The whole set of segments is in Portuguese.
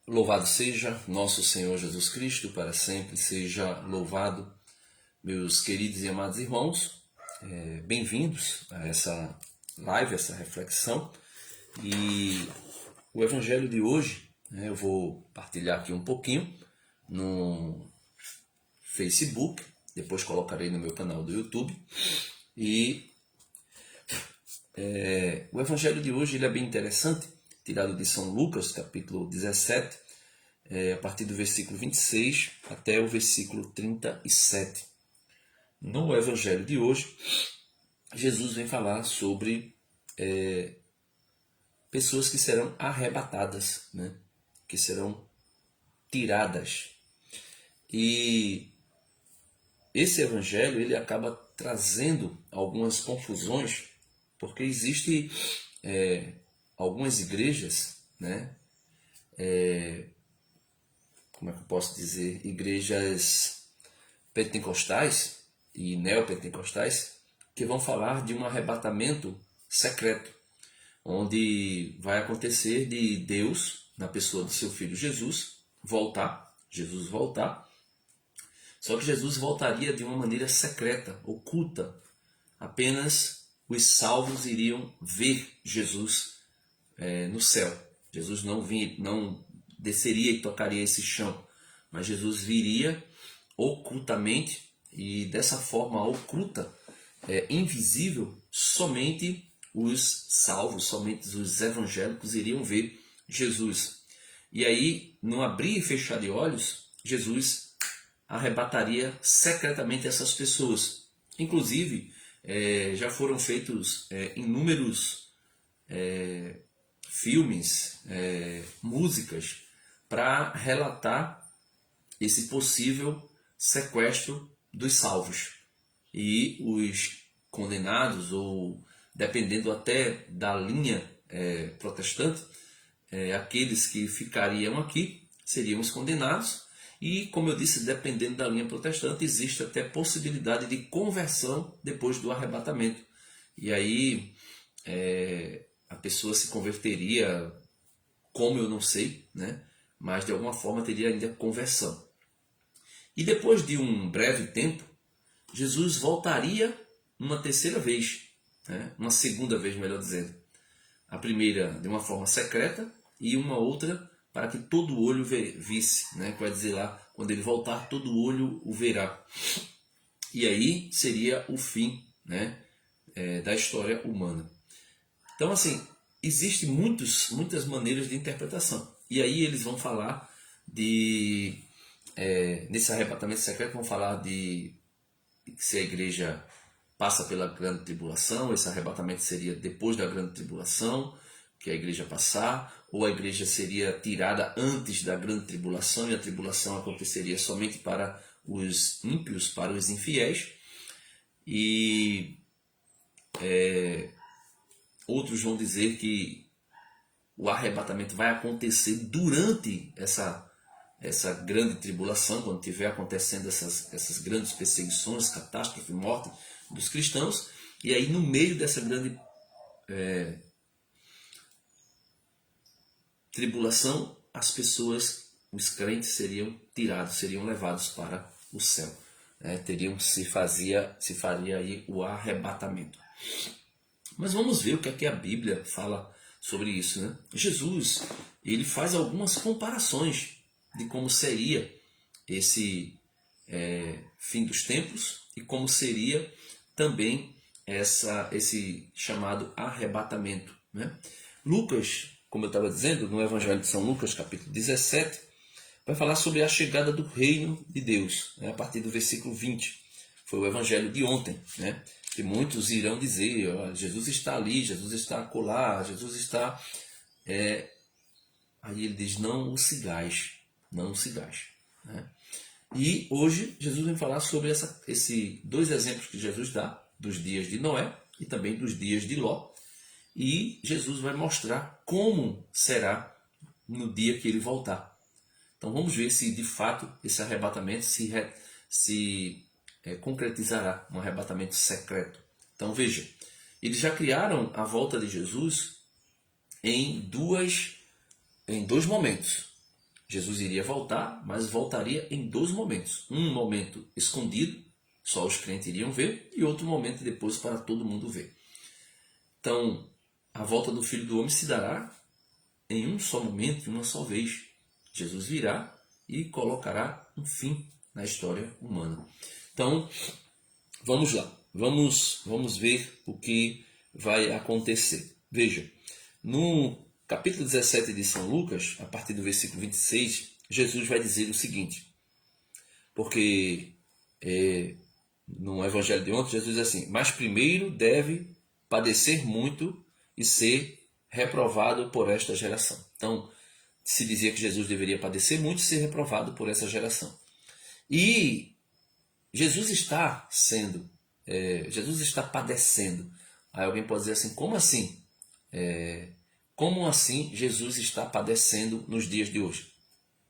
Louvado seja nosso Senhor Jesus Cristo, para sempre seja louvado. Meus queridos e amados irmãos, bem-vindos a essa live, essa reflexão. E o evangelho de hoje, eu vou partilhar aqui um pouquinho no Facebook, depois colocarei no meu canal do YouTube. E o evangelho de hoje ele é bem interessante, tirado de São Lucas, capítulo 17, a partir do versículo 26 até o versículo 37. No evangelho de hoje, Jesus vem falar sobre pessoas que serão arrebatadas, né? Que serão tiradas. E esse evangelho ele acaba trazendo algumas confusões, porque existe algumas igrejas, né? Como é que eu posso dizer? Igrejas pentecostais e neopentecostais que vão falar de um arrebatamento secreto, onde vai acontecer de Deus, na pessoa do seu filho Jesus voltar, só que Jesus voltaria de uma maneira secreta, oculta. Apenas os salvos iriam ver Jesus no céu. Jesus não desceria e tocaria esse chão, mas Jesus viria ocultamente e dessa forma oculta, invisível, somente os salvos, somente os evangélicos iriam ver Jesus. E aí, num abrir e fechar de olhos, Jesus arrebataria secretamente essas pessoas. Inclusive, já foram feitos inúmeros filmes, músicas, para relatar esse possível sequestro dos salvos. E os condenados, ou dependendo até da linha protestante, aqueles que ficariam aqui seriam os condenados. E, como eu disse, dependendo da linha protestante, existe até possibilidade de conversão depois do arrebatamento. E aí a pessoa se converteria, como eu não sei, né? Mas de alguma forma teria ainda conversão. E depois de um breve tempo, Jesus voltaria uma terceira vez, né? Uma segunda vez, melhor dizendo. A primeira de uma forma secreta e uma outra para que todo olho visse, né? Vai dizer lá, quando ele voltar, todo olho o verá. E aí seria o fim, né? Da história humana. Então, assim, existem muitas maneiras de interpretação. E aí eles vão falar nesse arrebatamento secreto, vão falar de se a igreja passa pela grande tribulação, esse arrebatamento seria depois da grande tribulação, que a igreja passar, ou a igreja seria tirada antes da grande tribulação, e a tribulação aconteceria somente para os ímpios, para os infiéis. E outros vão dizer que o arrebatamento vai acontecer durante essa grande tribulação, quando estiver acontecendo essas grandes perseguições, catástrofe, morte dos cristãos. E aí, no meio dessa grande tribulação, as pessoas, os crentes, seriam tirados, seriam levados para o céu. Se faria aí o arrebatamento. Mas vamos ver o que é que a Bíblia fala sobre isso, né? Jesus, ele faz algumas comparações de como seria esse fim dos tempos e como seria também esse chamado arrebatamento, né? Lucas, como eu estava dizendo, no Evangelho de São Lucas, capítulo 17, vai falar sobre a chegada do reino de Deus, né? A partir do versículo 20. Foi o Evangelho de ontem, né? Que muitos irão dizer, Jesus está ali, Jesus está acolá, Jesus está... Aí ele diz, não o sigais, não o sigais, né? E hoje Jesus vem falar sobre esses dois exemplos que Jesus dá, dos dias de Noé e também dos dias de Ló. E Jesus vai mostrar como será no dia que ele voltar. Então vamos ver se de fato esse arrebatamento se concretizará, um arrebatamento secreto. Então veja, eles já criaram a volta de Jesus em dois momentos. Jesus iria voltar, mas voltaria em dois momentos. Um momento escondido, só os crentes iriam ver, e outro momento depois para todo mundo ver. Então, a volta do Filho do Homem se dará em um só momento, em uma só vez. Jesus virá e colocará um fim na história humana. Então, vamos lá. Vamos ver o que vai acontecer. Veja, no capítulo 17 de São Lucas, a partir do versículo 26, Jesus vai dizer o seguinte, porque no evangelho de ontem, Jesus diz assim, mas primeiro deve padecer muito e ser reprovado por esta geração. Então, se dizia que Jesus deveria padecer muito e ser reprovado por essa geração. E Jesus está Jesus está padecendo. Aí alguém pode dizer assim, como assim? Como assim Jesus está padecendo nos dias de hoje?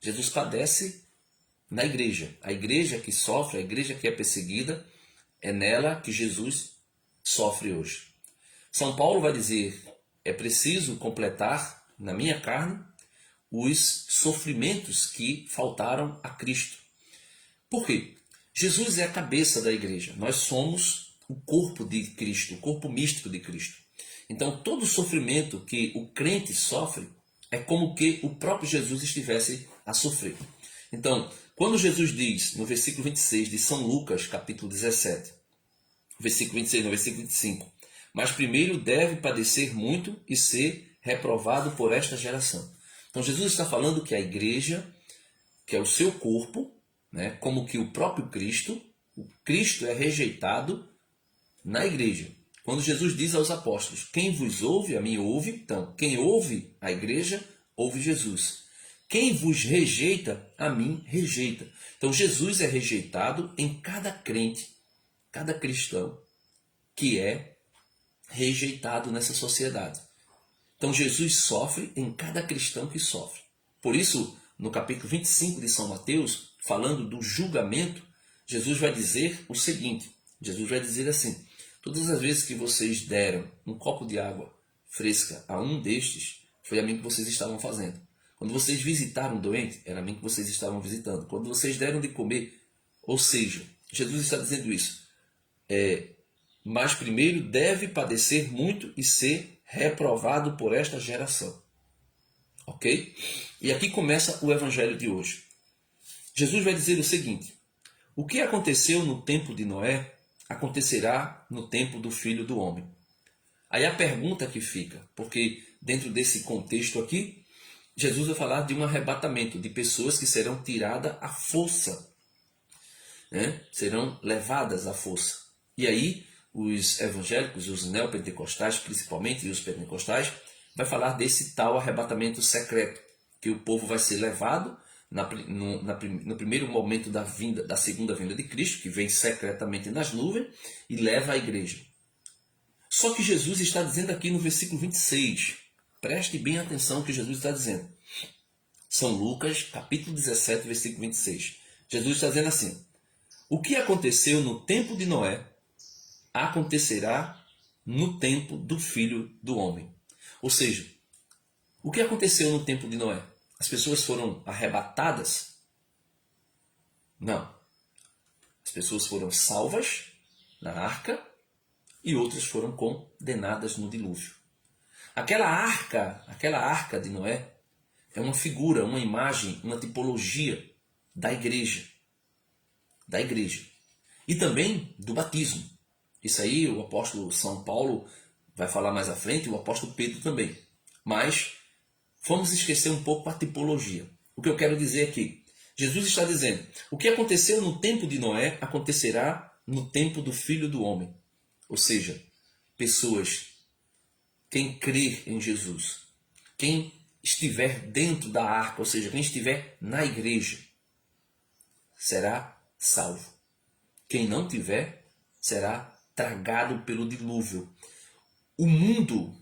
Jesus padece na igreja. A igreja que sofre, a igreja que é perseguida, é nela que Jesus sofre hoje. São Paulo vai dizer, é preciso completar na minha carne os sofrimentos que faltaram a Cristo. Por quê? Jesus é a cabeça da igreja. Nós somos o corpo de Cristo, o corpo místico de Cristo. Então, todo o sofrimento que o crente sofre é como que o próprio Jesus estivesse a sofrer. Então, quando Jesus diz, no versículo 26 de São Lucas, capítulo 17, versículo 26, no versículo 25, mas primeiro deve padecer muito e ser reprovado por esta geração. Então, Jesus está falando que a igreja, que é o seu corpo, né, como que o próprio Cristo, o Cristo é rejeitado na igreja. Quando Jesus diz aos apóstolos, quem vos ouve, a mim ouve. Então, quem ouve a igreja, ouve Jesus. Quem vos rejeita, a mim rejeita. Então, Jesus é rejeitado em cada crente, cada cristão que é rejeitado nessa sociedade. Então, Jesus sofre em cada cristão que sofre. Por isso, no capítulo 25 de São Mateus, falando do julgamento, Jesus vai dizer o seguinte, Jesus vai dizer assim, todas as vezes que vocês deram um copo de água fresca a um destes, foi a mim que vocês estavam fazendo. Quando vocês visitaram um doente, era a mim que vocês estavam visitando. Quando vocês deram de comer, ou seja, Jesus está dizendo isso, mas primeiro deve padecer muito e ser reprovado por esta geração. Ok? E aqui começa o evangelho de hoje. Jesus vai dizer o seguinte, o que aconteceu no tempo de Noé, acontecerá no tempo do Filho do Homem. Aí a pergunta que fica, porque dentro desse contexto aqui, Jesus vai falar de um arrebatamento, de pessoas que serão tiradas à força, né? Serão levadas à força. E aí os evangélicos, os neopentecostais principalmente, e os pentecostais, vai falar desse tal arrebatamento secreto, que o povo vai ser levado no primeiro momento da segunda vinda de Cristo, que vem secretamente nas nuvens e leva a igreja. Só que Jesus está dizendo aqui no versículo 26, preste bem atenção no que Jesus está dizendo. São Lucas, capítulo 17, versículo 26. Jesus está dizendo assim, o que aconteceu no tempo de Noé, acontecerá no tempo do Filho do Homem. Ou seja, o que aconteceu no tempo de Noé? As pessoas foram arrebatadas? Não. As pessoas foram salvas na arca e outras foram condenadas no dilúvio. Aquela arca de Noé é uma figura, uma imagem, uma tipologia da igreja. Da igreja. E também do batismo. Isso aí o apóstolo São Paulo vai falar mais à frente, e o apóstolo Pedro também. Mas vamos esquecer um pouco a tipologia. O que eu quero dizer aqui, Jesus está dizendo, o que aconteceu no tempo de Noé, acontecerá no tempo do Filho do Homem. Ou seja, pessoas, quem crer em Jesus, quem estiver dentro da arca, ou seja, quem estiver na igreja, será salvo. Quem não tiver, será tragado pelo dilúvio. O mundo,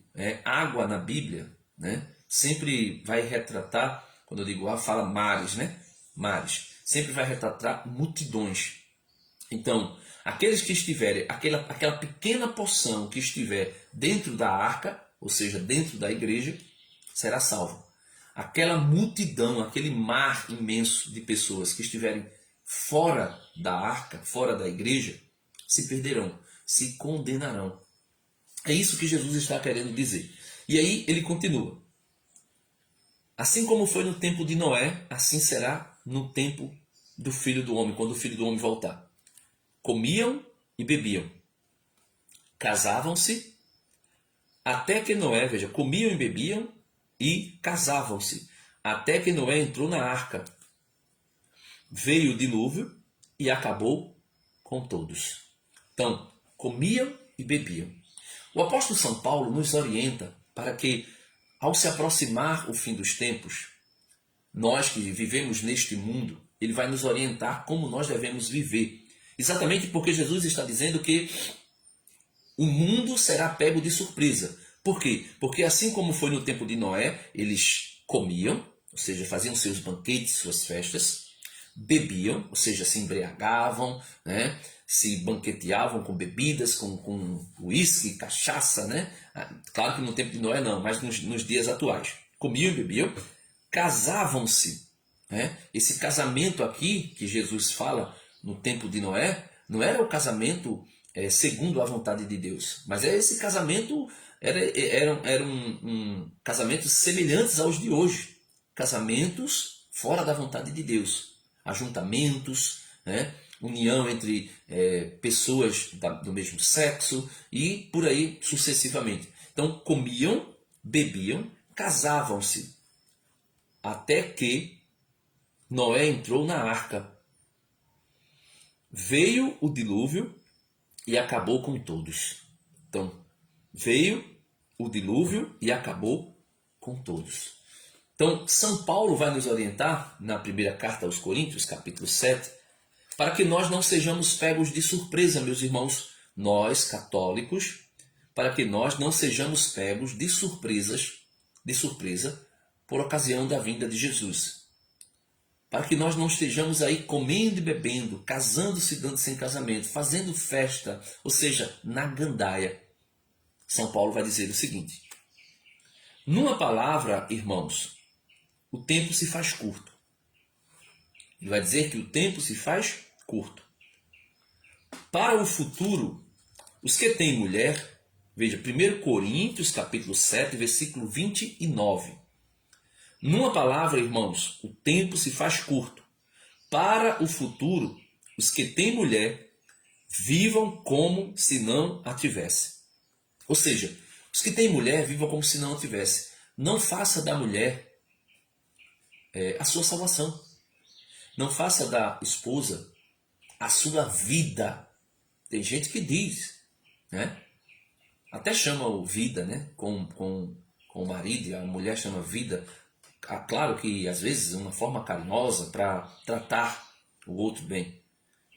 água na Bíblia, né, sempre vai retratar, quando eu digo fala mares, né? Mares. Sempre vai retratar multidões. Então, aqueles que estiverem, aquela pequena porção que estiver dentro da arca, ou seja, dentro da igreja, será salvo. aquela multidão, aquele mar imenso de pessoas que estiverem fora da arca, fora da igreja, se perderão, se condenarão. É isso que Jesus está querendo dizer. E aí ele continua. Assim como foi no tempo de Noé, assim será no tempo do Filho do Homem, quando o Filho do Homem voltar. Comiam e bebiam. Casavam-se, até que Noé, veja, comiam e bebiam e casavam-se, até que Noé entrou na arca. Veio o dilúvio e acabou com todos. Então, comiam e bebiam. O apóstolo São Paulo nos orienta para que, ao se aproximar o fim dos tempos, nós que vivemos neste mundo, ele vai nos orientar como nós devemos viver. Exatamente porque Jesus está dizendo que o mundo será pego de surpresa. Por quê? Porque assim como foi no tempo de Noé, eles comiam, ou seja, faziam seus banquetes, suas festas, bebiam, ou seja, se embriagavam, né? Se banqueteavam com bebidas, com uísque, cachaça, né? Claro que no tempo de Noé não, mas nos dias atuais. Comiam e bebiam, casavam-se. Né? Esse casamento aqui que Jesus fala no tempo de Noé, não era o casamento segundo a vontade de Deus, mas esse casamento era um casamento semelhantes aos de hoje, casamentos fora da vontade de Deus, ajuntamentos, né? União entre pessoas do mesmo sexo e por aí sucessivamente. Então comiam, bebiam, casavam-se, até que Noé entrou na arca. Veio o dilúvio e acabou com todos. Então, veio o dilúvio e acabou com todos. Então, São Paulo vai nos orientar, na primeira carta aos Coríntios, capítulo 7, para que nós não sejamos pegos de surpresa, meus irmãos, nós, católicos, para que nós não sejamos pegos de surpresa por ocasião da vinda de Jesus. Para que nós não estejamos aí comendo e bebendo, casando-se e dando-se em casamento, fazendo festa, ou seja, na gandaia. São Paulo vai dizer o seguinte: numa palavra, irmãos, o tempo se faz curto. Ele vai dizer que o tempo se faz curto. Para o futuro, os que têm mulher, veja, 1 Coríntios, capítulo 7, versículo 29. Numa palavra, irmãos, o tempo se faz curto. Para o futuro, os que têm mulher, vivam como se não a tivesse. Ou seja, os que têm mulher, vivam como se não a tivesse. Não faça da mulher a sua salvação. Não faça da esposa a sua vida. Tem gente que diz, né? Até chama o vida, né? Com o marido, e a mulher chama vida. Claro que às vezes uma forma carinhosa para tratar o outro bem.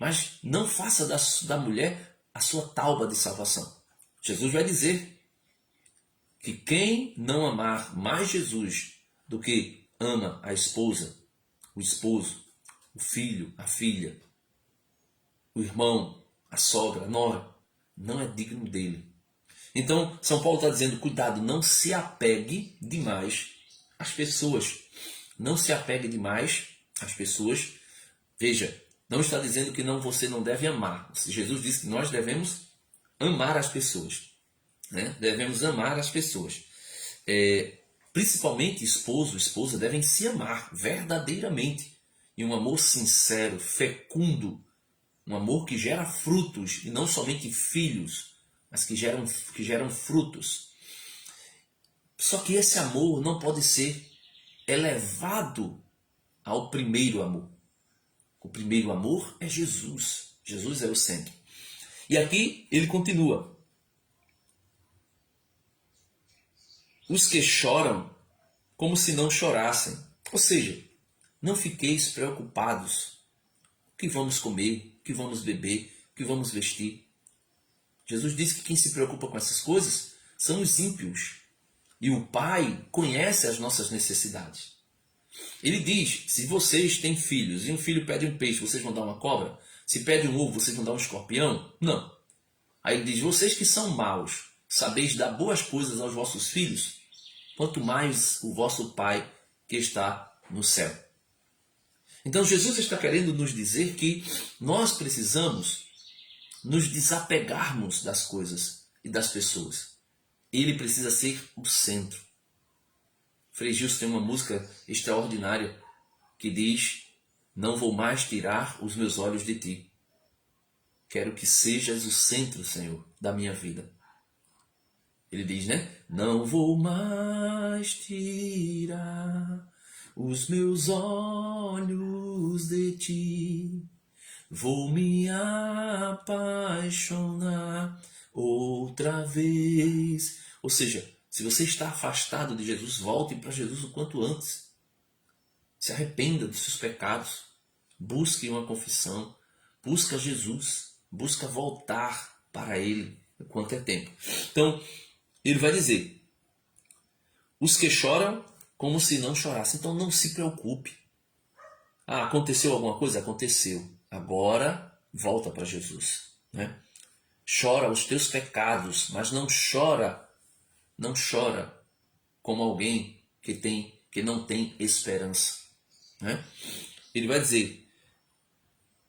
Mas não faça da mulher a sua tauba de salvação. Jesus vai dizer que quem não amar mais Jesus do que ama a esposa, o esposo, o filho, a filha, o irmão, a sogra, a nora, não é digno dele. Então, São Paulo está dizendo, cuidado, não se apegue demais às pessoas. Não se apegue demais às pessoas. Veja, não está dizendo que você não deve amar. Jesus disse que nós devemos amar as pessoas. Né? Devemos amar as pessoas. Principalmente esposo e esposa devem se amar verdadeiramente. E um amor sincero, fecundo. Um amor que gera frutos, e não somente filhos, mas que geram frutos. Só que esse amor não pode ser elevado ao primeiro amor. O primeiro amor é Jesus. Jesus é o centro. E aqui ele continua. Os que choram como se não chorassem. Ou seja, não fiqueis preocupados. O que vamos comer? O que vamos beber? O que vamos vestir? Jesus disse que quem se preocupa com essas coisas são os ímpios. E o Pai conhece as nossas necessidades. Ele diz, se vocês têm filhos e um filho pede um peixe, vocês vão dar uma cobra? Se pede um ovo, vocês vão dar um escorpião? Não. Aí ele diz, vocês que são maus, sabeis dar boas coisas aos vossos filhos? Quanto mais o vosso Pai que está no céu. Então Jesus está querendo nos dizer que nós precisamos nos desapegarmos das coisas e das pessoas. Ele precisa ser o centro. Frei Gilson tem uma música extraordinária que diz: não vou mais tirar os meus olhos de ti. Quero que sejas o centro, Senhor, da minha vida. Ele diz, né? Não vou mais tirar os meus olhos de ti. Vou me apaixonar outra vez. Ou seja, se você está afastado de Jesus, volte para Jesus o quanto antes. Se arrependa dos seus pecados. Busque uma confissão. Busca Jesus. Busca voltar para Ele enquanto é tempo. Então, ele vai dizer: os que choram como se não chorassem. Então não se preocupe. Ah, aconteceu alguma coisa? Aconteceu. Agora volta para Jesus, né? Chora os teus pecados, mas não chora como alguém que não tem esperança, né? Ele vai dizer,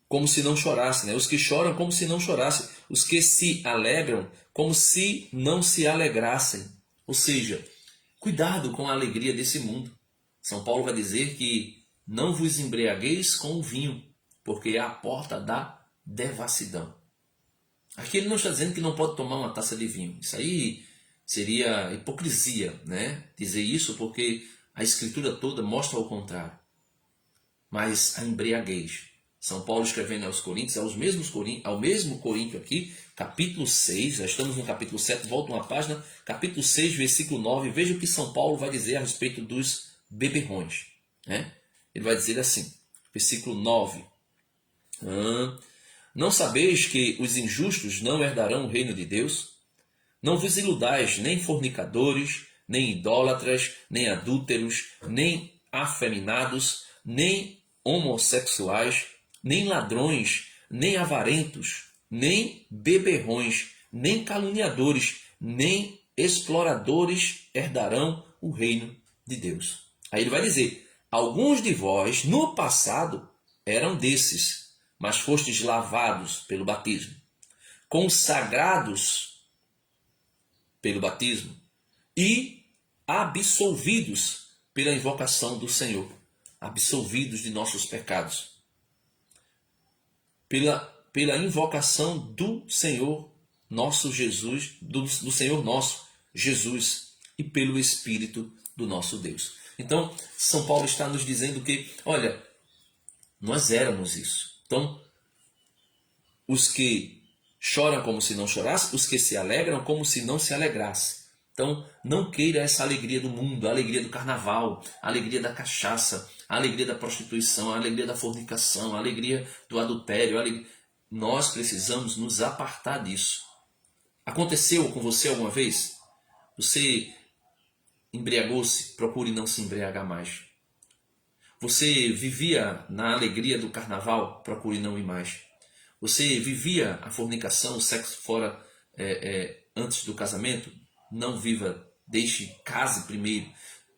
como se não chorasse, né? Os que choram como se não chorassem, os que se alegram como se não se alegrassem. Ou seja, cuidado com a alegria desse mundo. São Paulo vai dizer que não vos embriagueis com o vinho, porque é a porta da devassidão. Aqui ele não está dizendo que não pode tomar uma taça de vinho. Isso aí seria hipocrisia, né? Dizer isso, porque a Escritura toda mostra o contrário. Mas a embriaguez. São Paulo escrevendo aos Coríntios, ao mesmo Coríntio aqui, capítulo 6, já estamos no capítulo 7, volta uma página, capítulo 6, versículo 9, veja o que São Paulo vai dizer a respeito dos beberrões, né? Ele vai dizer assim, versículo 9, não sabeis que os injustos não herdarão o reino de Deus? Não vos iludais, nem fornicadores, nem idólatras, nem adúlteros, nem afeminados, nem homossexuais, nem ladrões, nem avarentos, nem beberrões, nem caluniadores, nem exploradores herdarão o reino de Deus. Aí ele vai dizer, alguns de vós no passado eram desses, mas fostes lavados pelo batismo, consagrados pelo batismo e absolvidos pela invocação do Senhor, absolvidos de nossos pecados, pela invocação do Senhor nosso Jesus, do Senhor nosso Jesus e pelo Espírito do nosso Deus. Então, São Paulo está nos dizendo que, olha, nós éramos isso. Então, os que choram como se não chorassem, os que se alegram como se não se alegrassem. Então, não queira essa alegria do mundo, a alegria do carnaval, a alegria da cachaça, a alegria da prostituição, a alegria da fornicação, a alegria do adultério. Nós precisamos nos apartar disso. Aconteceu com você alguma vez? Você embriagou-se? Procure não se embriagar mais. Você vivia na alegria do carnaval? Procure não ir mais. Você vivia a fornicação, o sexo fora antes do casamento? Não viva, case primeiro.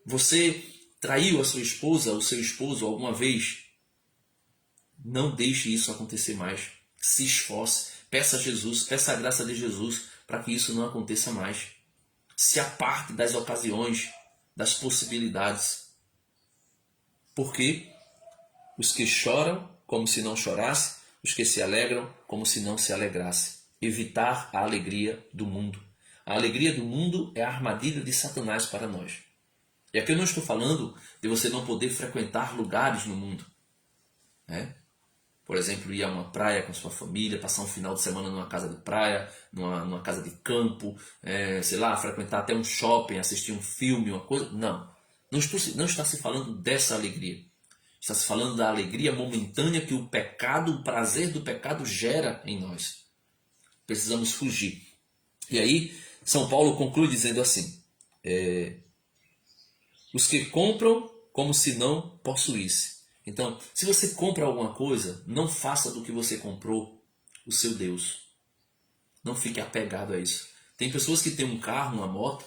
Você traiu a sua esposa, o seu esposo alguma vez? Não deixe isso acontecer mais. Se esforce, peça a Jesus, peça a graça de Jesus para que isso não aconteça mais. Se aparte das ocasiões, das possibilidades. Porque os que choram como se não chorassem, os que se alegram como se não se alegrassem. Evitar a alegria do mundo. A alegria do mundo é a armadilha de Satanás para nós. E aqui eu não estou falando de você não poder frequentar lugares no mundo, né? Por exemplo, ir a uma praia com sua família, passar um final de semana numa casa de praia, numa casa de campo, sei lá, frequentar até um shopping, assistir um filme, uma coisa. Não está se falando dessa alegria. Está se falando da alegria momentânea que o pecado, o prazer do pecado gera em nós. Precisamos fugir. E aí, São Paulo conclui dizendo assim, os que compram como se não possuísse. Então, se você compra alguma coisa, não faça do que você comprou o seu Deus. Não fique apegado a isso. Tem pessoas que têm um carro, uma moto,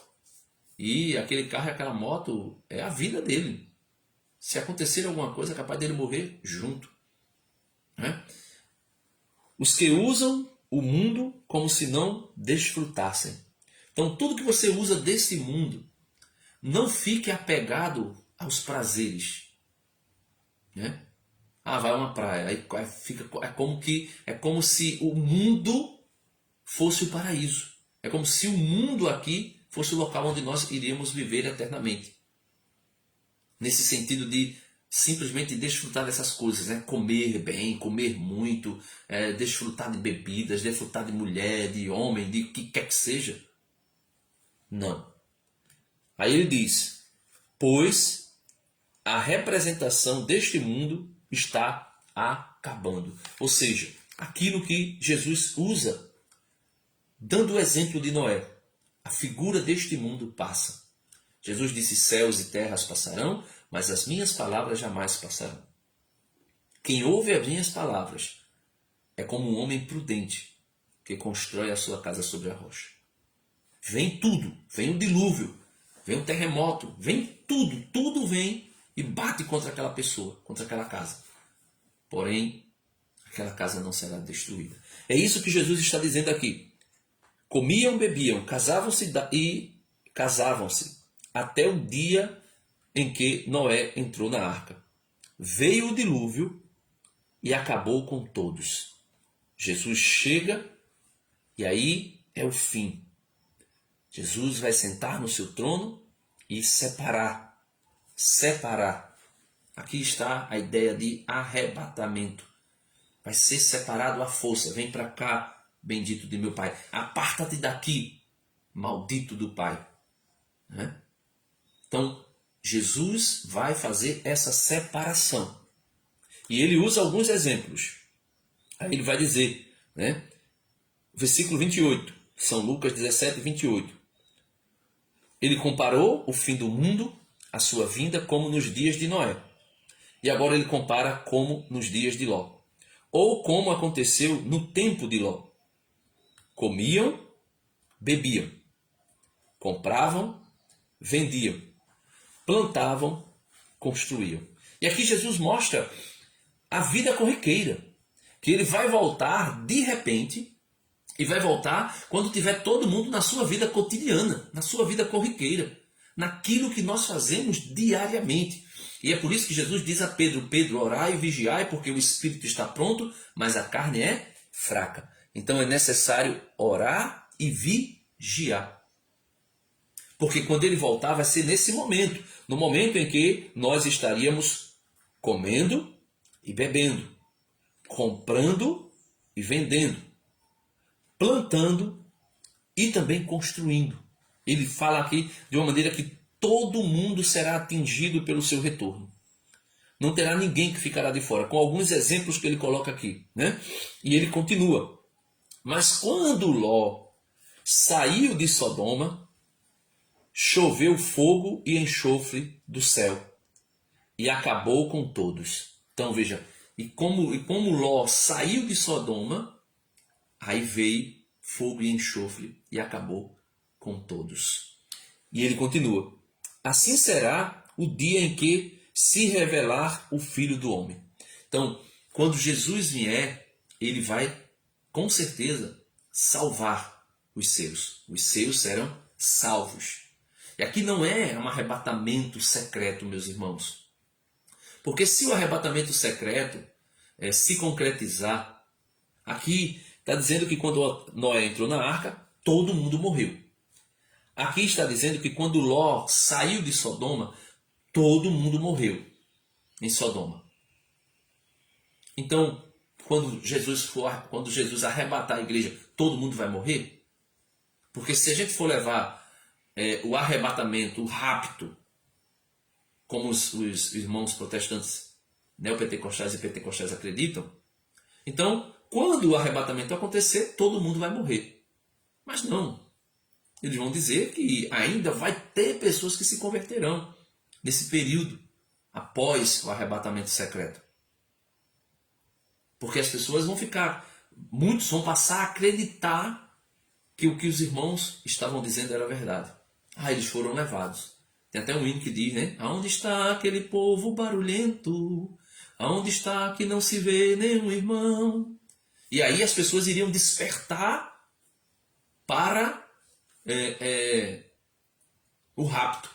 e aquele carro e aquela moto é a vida dele. Se acontecer alguma coisa, é capaz dele morrer junto. Né? Os que usam o mundo como se não desfrutassem. Então, tudo que você usa desse mundo, não fique apegado aos prazeres. Né? Ah, vai a uma praia, aí fica, é como se o mundo fosse o paraíso. É como se o mundo aqui fosse o local onde nós iríamos viver eternamente. Nesse sentido de simplesmente desfrutar dessas coisas, né? Comer bem, comer muito, desfrutar de bebidas, desfrutar de mulher, de homem, de o que quer que seja. Não. Aí ele diz, pois a representação deste mundo está acabando. Ou seja, aquilo que Jesus usa, dando o exemplo de Noé. A figura deste mundo passa. Jesus disse, céus e terras passarão, mas as minhas palavras jamais passarão. Quem ouve as minhas palavras é como um homem prudente que constrói a sua casa sobre a rocha. Vem tudo, vem o dilúvio, vem o terremoto, vem tudo, tudo vem e bate contra aquela pessoa, contra aquela casa. Porém, aquela casa não será destruída. É isso que Jesus está dizendo aqui. Comiam, bebiam, casavam-se até o dia em que Noé entrou na arca. Veio o dilúvio e acabou com todos. Jesus chega e aí é o fim. Jesus vai sentar no seu trono e separar. Aqui está a ideia de arrebatamento. Vai ser separado à força. Vem para cá, bendito de meu Pai. Aparta-te daqui, maldito do Pai. Né? Então, Jesus vai fazer essa separação. E ele usa alguns exemplos. Aí ele vai dizer, né? Versículo 28, São Lucas 17, 28. Ele comparou o fim do mundo, a sua vinda, como nos dias de Noé. E agora ele compara como nos dias de Ló. Ou como aconteceu no tempo de Ló. Comiam, bebiam, compravam, vendiam, plantavam, construíam. E aqui Jesus mostra a vida corriqueira, que ele vai voltar de repente, e vai voltar quando tiver todo mundo na sua vida cotidiana, na sua vida corriqueira, naquilo que nós fazemos diariamente. E é por isso que Jesus diz a Pedro, Pedro, orai e vigiai, porque o espírito está pronto, mas a carne é fraca. Então é necessário orar e vigiar. Porque quando ele voltar vai ser nesse momento, no momento em que nós estaríamos comendo e bebendo, comprando e vendendo, plantando e também construindo. Ele fala aqui de uma maneira que todo mundo será atingido pelo seu retorno. Não terá ninguém que ficará de fora, com alguns exemplos que ele coloca aqui. Né? E ele continua. Mas quando Ló saiu de Sodoma, choveu fogo e enxofre do céu e acabou com todos. Então veja, e como Ló saiu de Sodoma, aí veio fogo e enxofre e acabou com todos. E ele continua. Assim será o dia em que se revelar o Filho do Homem. Então, quando Jesus vier, ele vai, com certeza, salvar os seus. Os seus serão salvos. E aqui não é um arrebatamento secreto, meus irmãos. Porque se o arrebatamento secreto se concretizar, aqui está dizendo que quando Noé entrou na arca, todo mundo morreu. Aqui está dizendo que quando Ló saiu de Sodoma, todo mundo morreu em Sodoma. Então, quando Jesus arrebatar a igreja, todo mundo vai morrer? Porque se a gente for levar o arrebatamento, o rapto, como os irmãos protestantes neopentecostais e pentecostais acreditam, então, quando o arrebatamento acontecer, todo mundo vai morrer. Mas não. Eles vão dizer que ainda vai ter pessoas que se converterão nesse período após o arrebatamento secreto. Porque as pessoas vão ficar, muitos vão passar a acreditar que o que os irmãos estavam dizendo era verdade. Eles foram levados. Tem até um hino que diz, né? Aonde está aquele povo barulhento? Aonde está que não se vê nenhum irmão? E aí as pessoas iriam despertar para o rapto.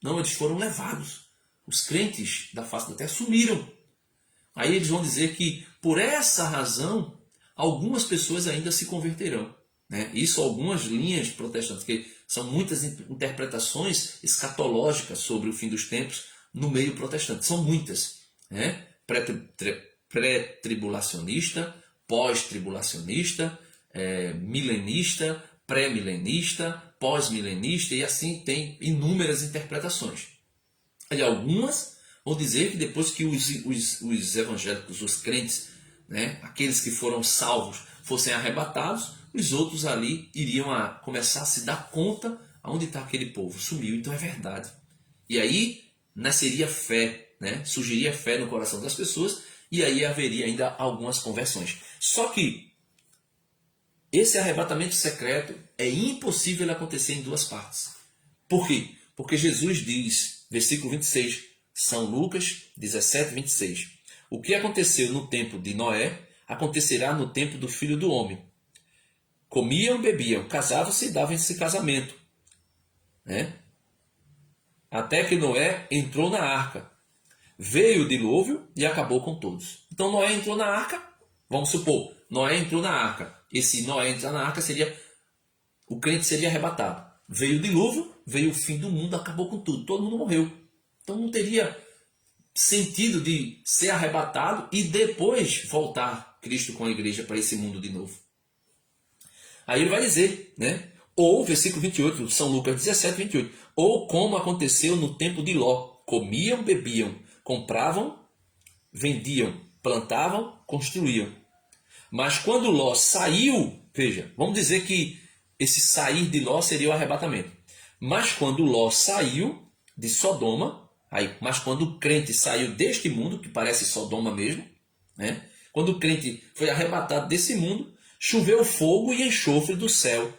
Não, eles foram levados. Os crentes da face da terra sumiram. Aí eles vão dizer que por essa razão algumas pessoas ainda se converterão. Né? Isso algumas linhas protestantes, que são muitas interpretações escatológicas sobre o fim dos tempos no meio protestante. São muitas. Né? Pré-tribulacionista, pós-tribulacionista, milenista, pré-milenista, pós-milenista, e assim tem inúmeras interpretações. E algumas vão dizer que depois que os evangélicos, os crentes, né, aqueles que foram salvos, fossem arrebatados, os outros ali iriam começar a se dar conta aonde está aquele povo. Sumiu, então é verdade. E aí nasceria fé, né? Surgiria fé no coração das pessoas, e aí haveria ainda algumas conversões. Só que esse arrebatamento secreto é impossível acontecer em duas partes. Por quê? Porque Jesus diz, versículo 26, São Lucas 17, 26. O que aconteceu no tempo de Noé, acontecerá no tempo do Filho do Homem. Comiam, bebiam, casavam-se e davam-se casamento. Né? Até que Noé entrou na arca. Veio o dilúvio e acabou com todos. Então Noé entrou na arca, vamos supor, Noé entrou na arca. Esse Noé entrar na arca seria, o crente seria arrebatado. Veio o dilúvio, veio o fim do mundo, acabou com tudo, todo mundo morreu. Então não teria sentido de ser arrebatado e depois voltar Cristo com a igreja para esse mundo de novo. Aí ele vai dizer, né? Ou, versículo 28, São Lucas 17, 28. Ou como aconteceu no tempo de Ló. Comiam, bebiam, compravam, vendiam, plantavam, construíam. Mas quando Ló saiu, veja, vamos dizer que esse sair de Ló seria o arrebatamento. Mas quando Ló saiu de Sodoma, mas quando o crente saiu deste mundo, que parece Sodoma mesmo, né? Quando o crente foi arrebatado desse mundo, choveu fogo e enxofre do céu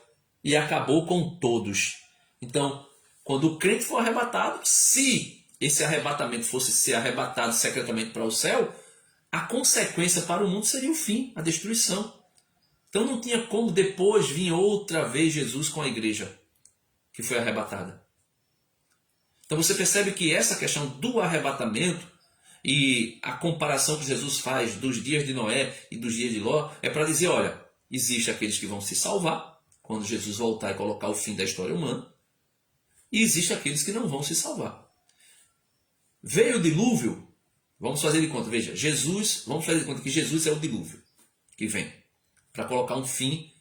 e acabou com todos. Então, quando o crente for arrebatado, se esse arrebatamento fosse ser arrebatado secretamente para o céu, a consequência para o mundo seria o fim, a destruição. Então não tinha como depois vir outra vez Jesus com a igreja que foi arrebatada. Então você percebe que essa questão do arrebatamento e a comparação que Jesus faz dos dias de Noé e dos dias de Ló é para dizer, olha, existe aqueles que vão se salvar quando Jesus voltar e colocar o fim da história humana, e existe aqueles que não vão se salvar. Veio o dilúvio, vamos fazer de conta, veja, vamos fazer de conta que Jesus é o dilúvio que vem para colocar um fim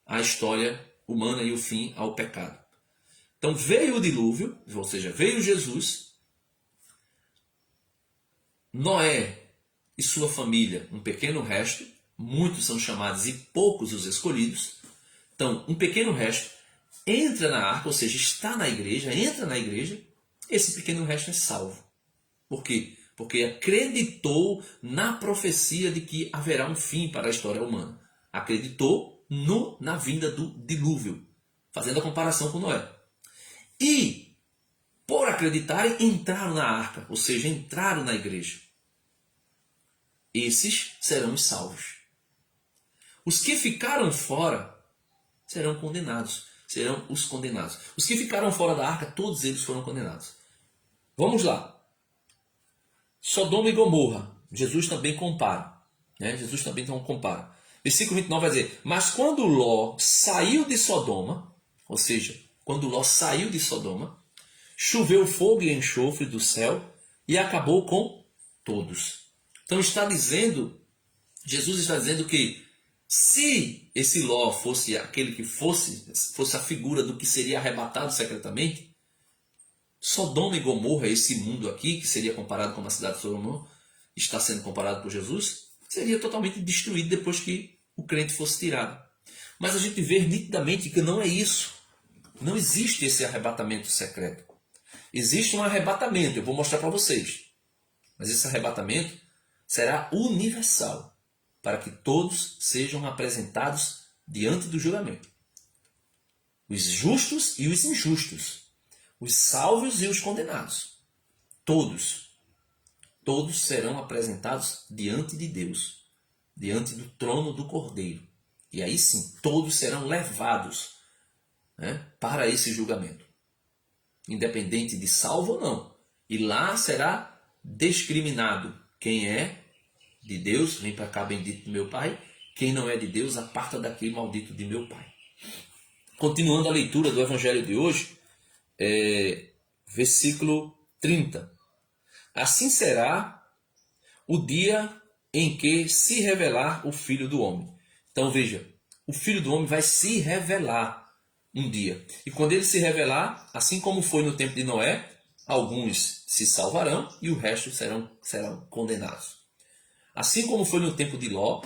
à história humana e o fim ao pecado. Então veio o dilúvio, ou seja, veio Jesus, Noé e sua família, um pequeno resto, muitos são chamados e poucos os escolhidos. Então, um pequeno resto entra na arca, ou seja, está na igreja, entra na igreja, esse pequeno resto é salvo. Por quê? Porque acreditou na profecia de que haverá um fim para a história humana. Acreditou na vinda do dilúvio, fazendo a comparação com Noé. E, por acreditarem, entraram na arca, ou seja, entraram na igreja. Esses serão os salvos. Os que ficaram fora serão condenados. Serão os condenados. Os que ficaram fora da arca, todos eles foram condenados. Vamos lá. Sodoma e Gomorra. Jesus também compara. Né? Jesus também compara. Versículo 29 vai dizer, mas quando Ló saiu de Sodoma, ou seja, quando Ló saiu de Sodoma, choveu fogo e enxofre do céu e acabou com todos. Então Jesus está dizendo que se esse Ló fosse aquele que fosse a figura do que seria arrebatado secretamente, Sodoma e Gomorra, esse mundo aqui, que seria comparado com uma cidade de Sodoma, está sendo comparado por Jesus, seria totalmente destruído depois que o crente fosse tirado. Mas a gente vê nitidamente que não é isso. Não existe esse arrebatamento secreto. Existe um arrebatamento, eu vou mostrar para vocês. Mas esse arrebatamento será universal, para que todos sejam apresentados diante do julgamento. Os justos e os injustos. os salvos e os condenados. Todos serão apresentados diante de Deus, diante do trono do Cordeiro. E aí sim, todos serão levados, né, para esse julgamento, independente de salvo ou não. E lá será discriminado quem é de Deus, vem para cá, bendito do meu Pai. Quem não é de Deus, aparta daqui, maldito de meu Pai. Continuando a leitura do Evangelho de hoje, versículo 30. Assim será o dia em que se revelar o Filho do Homem. Então veja, o Filho do Homem vai se revelar um dia. E quando ele se revelar, assim como foi no tempo de Noé, alguns se salvarão e o resto serão condenados. Assim como foi no tempo de Ló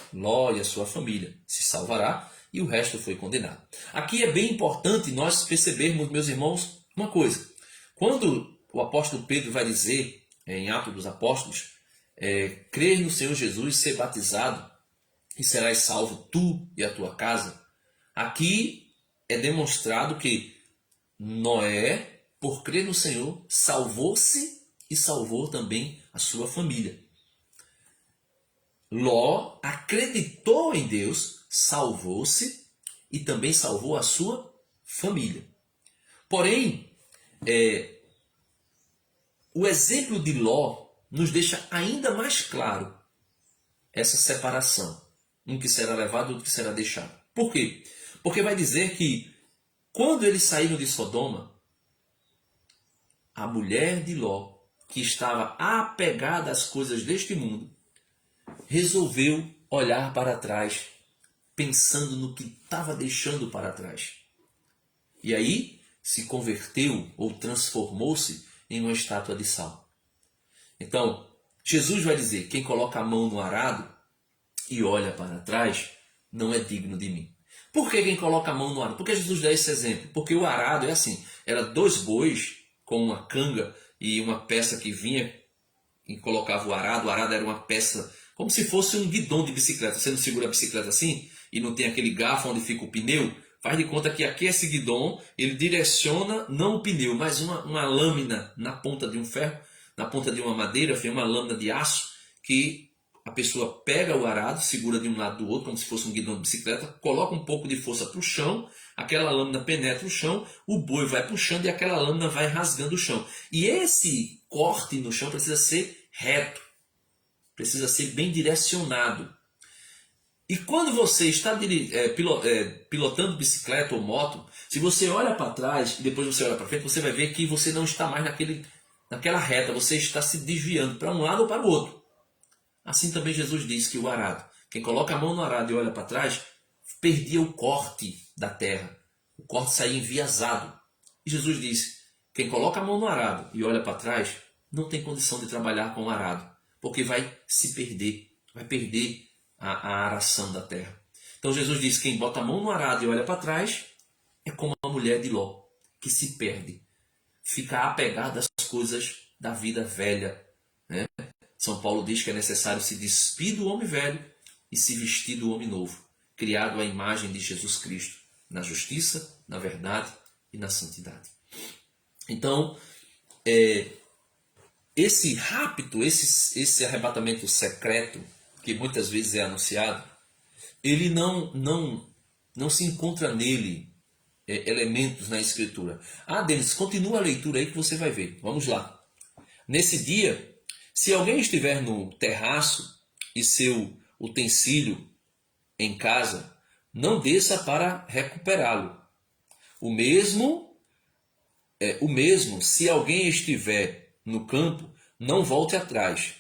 e a sua família se salvará e o resto foi condenado. Aqui é bem importante nós percebermos, meus irmãos, uma coisa. Quando o apóstolo Pedro vai dizer, em Atos dos Apóstolos, crer no Senhor Jesus, ser batizado e serás salvo tu e a tua casa, aqui é demonstrado que Noé, por crer no Senhor, salvou-se e salvou também a sua família. Ló acreditou em Deus, salvou-se e também salvou a sua família. Porém, o exemplo de Ló nos deixa ainda mais claro essa separação. Um que será levado e outro que será deixado. Por quê? Porque vai dizer que quando eles saíram de Sodoma, a mulher de Ló, que estava apegada às coisas deste mundo, resolveu olhar para trás, pensando no que estava deixando para trás. E aí se converteu ou transformou-se em uma estátua de sal. Então, Jesus vai dizer, quem coloca a mão no arado e olha para trás, não é digno de mim. Por que quem coloca a mão no arado? Porque Jesus dá esse exemplo. Porque o arado é assim, era 2 bois com uma canga e uma peça que vinha e colocava o arado. O arado era uma peça como se fosse um guidão de bicicleta. Você não segura a bicicleta assim e não tem aquele garfo onde fica o pneu? Faz de conta que aqui esse guidão, ele direciona não o pneu, mas uma lâmina na ponta de um ferro, na ponta de uma madeira, uma lâmina de aço, que a pessoa pega o arado, segura de um lado do outro, como se fosse um guidão de bicicleta, coloca um pouco de força para o chão, aquela lâmina penetra o chão, o boi vai puxando e aquela lâmina vai rasgando o chão. E esse corte no chão precisa ser reto, precisa ser bem direcionado. E quando você está pilotando bicicleta ou moto, se você olha para trás e depois você olha para frente, você vai ver que você não está mais naquela reta, você está se desviando para um lado ou para o outro. Assim também Jesus diz que o arado, quem coloca a mão no arado e olha para trás, perdia o corte da terra. O corte saía enviesado. E Jesus diz, quem coloca a mão no arado e olha para trás, não tem condição de trabalhar com o arado, porque vai se perder, vai perder a aração da terra. Então Jesus diz, quem bota a mão no arado e olha para trás, é como a mulher de Ló, que se perde, fica apegada às coisas da vida velha, né? São Paulo diz que é necessário se despir do homem velho e se vestir do homem novo, criado à imagem de Jesus Cristo, na justiça, na verdade e na santidade. Então, esse rapto, esse arrebatamento secreto, que muitas vezes é anunciado, ele não se encontra nele elementos na Escritura. Denis, continua a leitura aí que você vai ver. Vamos lá. Nesse dia, se alguém estiver no terraço e seu utensílio em casa, não desça para recuperá-lo. O mesmo, se alguém estiver no campo, não volte atrás.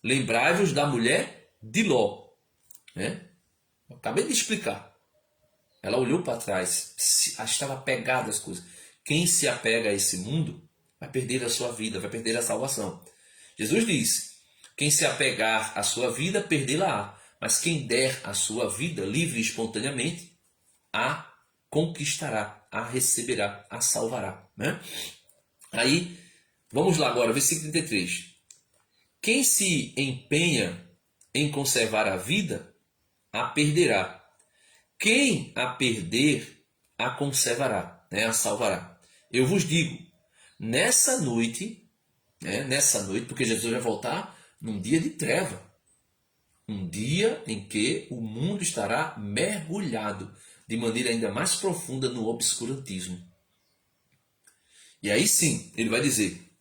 Lembrai-vos da mulher de Ló. Né? Eu acabei de explicar. Ela olhou para trás, estava apegada às coisas. Quem se apega a esse mundo vai perder a sua vida, vai perder a salvação. Jesus diz, quem se apegar à sua vida, perdê-la-á. Mas quem der a sua vida livre e espontaneamente, a conquistará, a receberá, a salvará. Né? Aí, vamos lá agora, versículo 33. Quem se empenha em conservar a vida, a perderá. Quem a perder, a conservará, né? A salvará. Eu vos digo, nessa noite, porque Jesus vai voltar num dia de treva, um dia em que o mundo estará mergulhado de maneira ainda mais profunda no obscurantismo. E aí sim, ele vai dizer: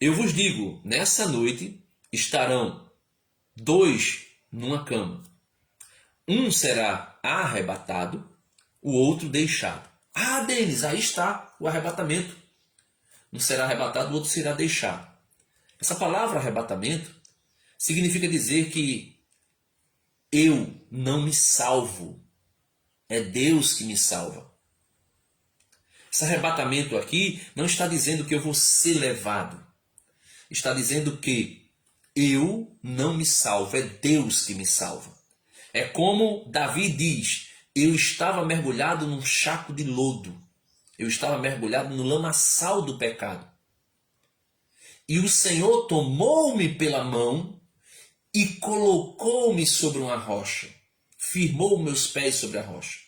eu vos digo, nessa noite estarão dois numa cama. Um será arrebatado, o outro deixado. Ah, Denis, aí está o arrebatamento. Um será arrebatado, o outro será deixado. Essa palavra arrebatamento significa dizer que eu não me salvo. É Deus que me salva. Esse arrebatamento aqui não está dizendo que eu vou ser levado. Está dizendo que eu não me salvo, é Deus que me salva. É como Davi diz: eu estava mergulhado num charco de lodo. Eu estava mergulhado no lamaçal do pecado. E o Senhor tomou-me pela mão e colocou-me sobre uma rocha. Firmou meus pés sobre a rocha.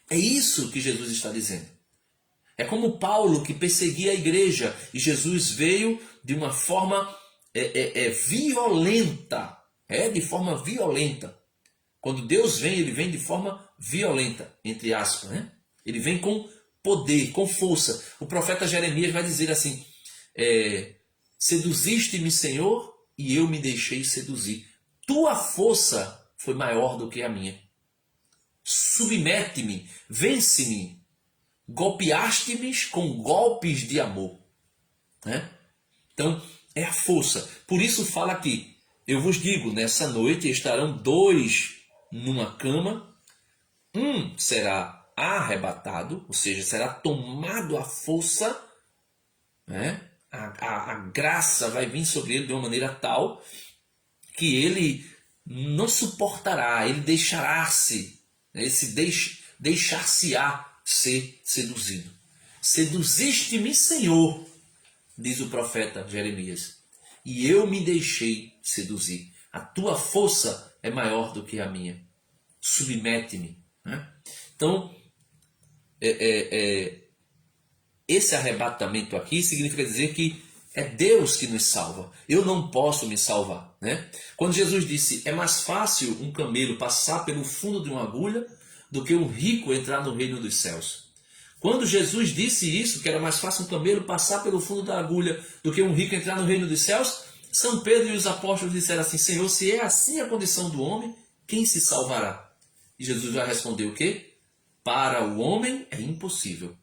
É isso que Jesus está dizendo. É como Paulo, que perseguia a igreja, e Jesus veio de uma forma violenta. De forma violenta. Quando Deus vem, ele vem de forma violenta, entre aspas. Ele vem com poder, com força. O profeta Jeremias vai dizer assim: seduziste-me, Senhor, e eu me deixei seduzir. Tua força foi maior do que a minha. Submete-me, vence-me. Golpeaste-me com golpes de amor. Então, é a força. Por isso fala aqui: eu vos digo, nessa noite estarão dois numa cama, um será arrebatado, ou seja, será tomado à força, a graça vai vir sobre ele de uma maneira tal que ele não suportará, ele deixará-se, deixar-se-á ser seduzido. Seduziste-me, Senhor, diz o profeta Jeremias, e eu me deixei seduzir. A tua força é maior do que a minha. Submete-me. Então, esse arrebatamento aqui significa dizer que é Deus que nos salva. Eu não posso me salvar. Quando Jesus disse: é mais fácil um camelo passar pelo fundo de uma agulha do que um rico entrar no reino dos céus. Quando Jesus disse isso, que era mais fácil um camelo passar pelo fundo da agulha do que um rico entrar no reino dos céus, São Pedro e os apóstolos disseram assim: Senhor, se é assim a condição do homem, quem se salvará? E Jesus vai responder o quê? Para o homem é impossível,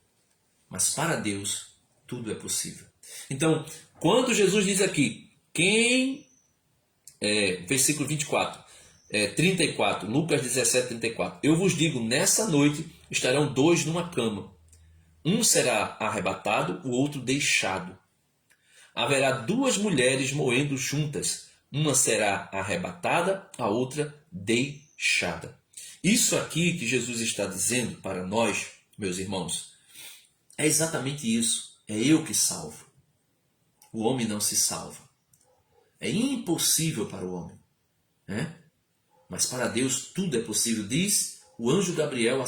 mas para Deus tudo é possível. Então, quando Jesus diz aqui, versículo 24, 34, Lucas 17, 34, eu vos digo, nessa noite estarão dois numa cama, um será arrebatado, o outro deixado. Haverá duas mulheres moendo juntas, uma será arrebatada, a outra deixada. Isso aqui que Jesus está dizendo para nós, meus irmãos, é exatamente isso. É eu que salvo. O homem não se salva. É impossível para o homem. Mas para Deus tudo é possível. Diz o anjo Gabriel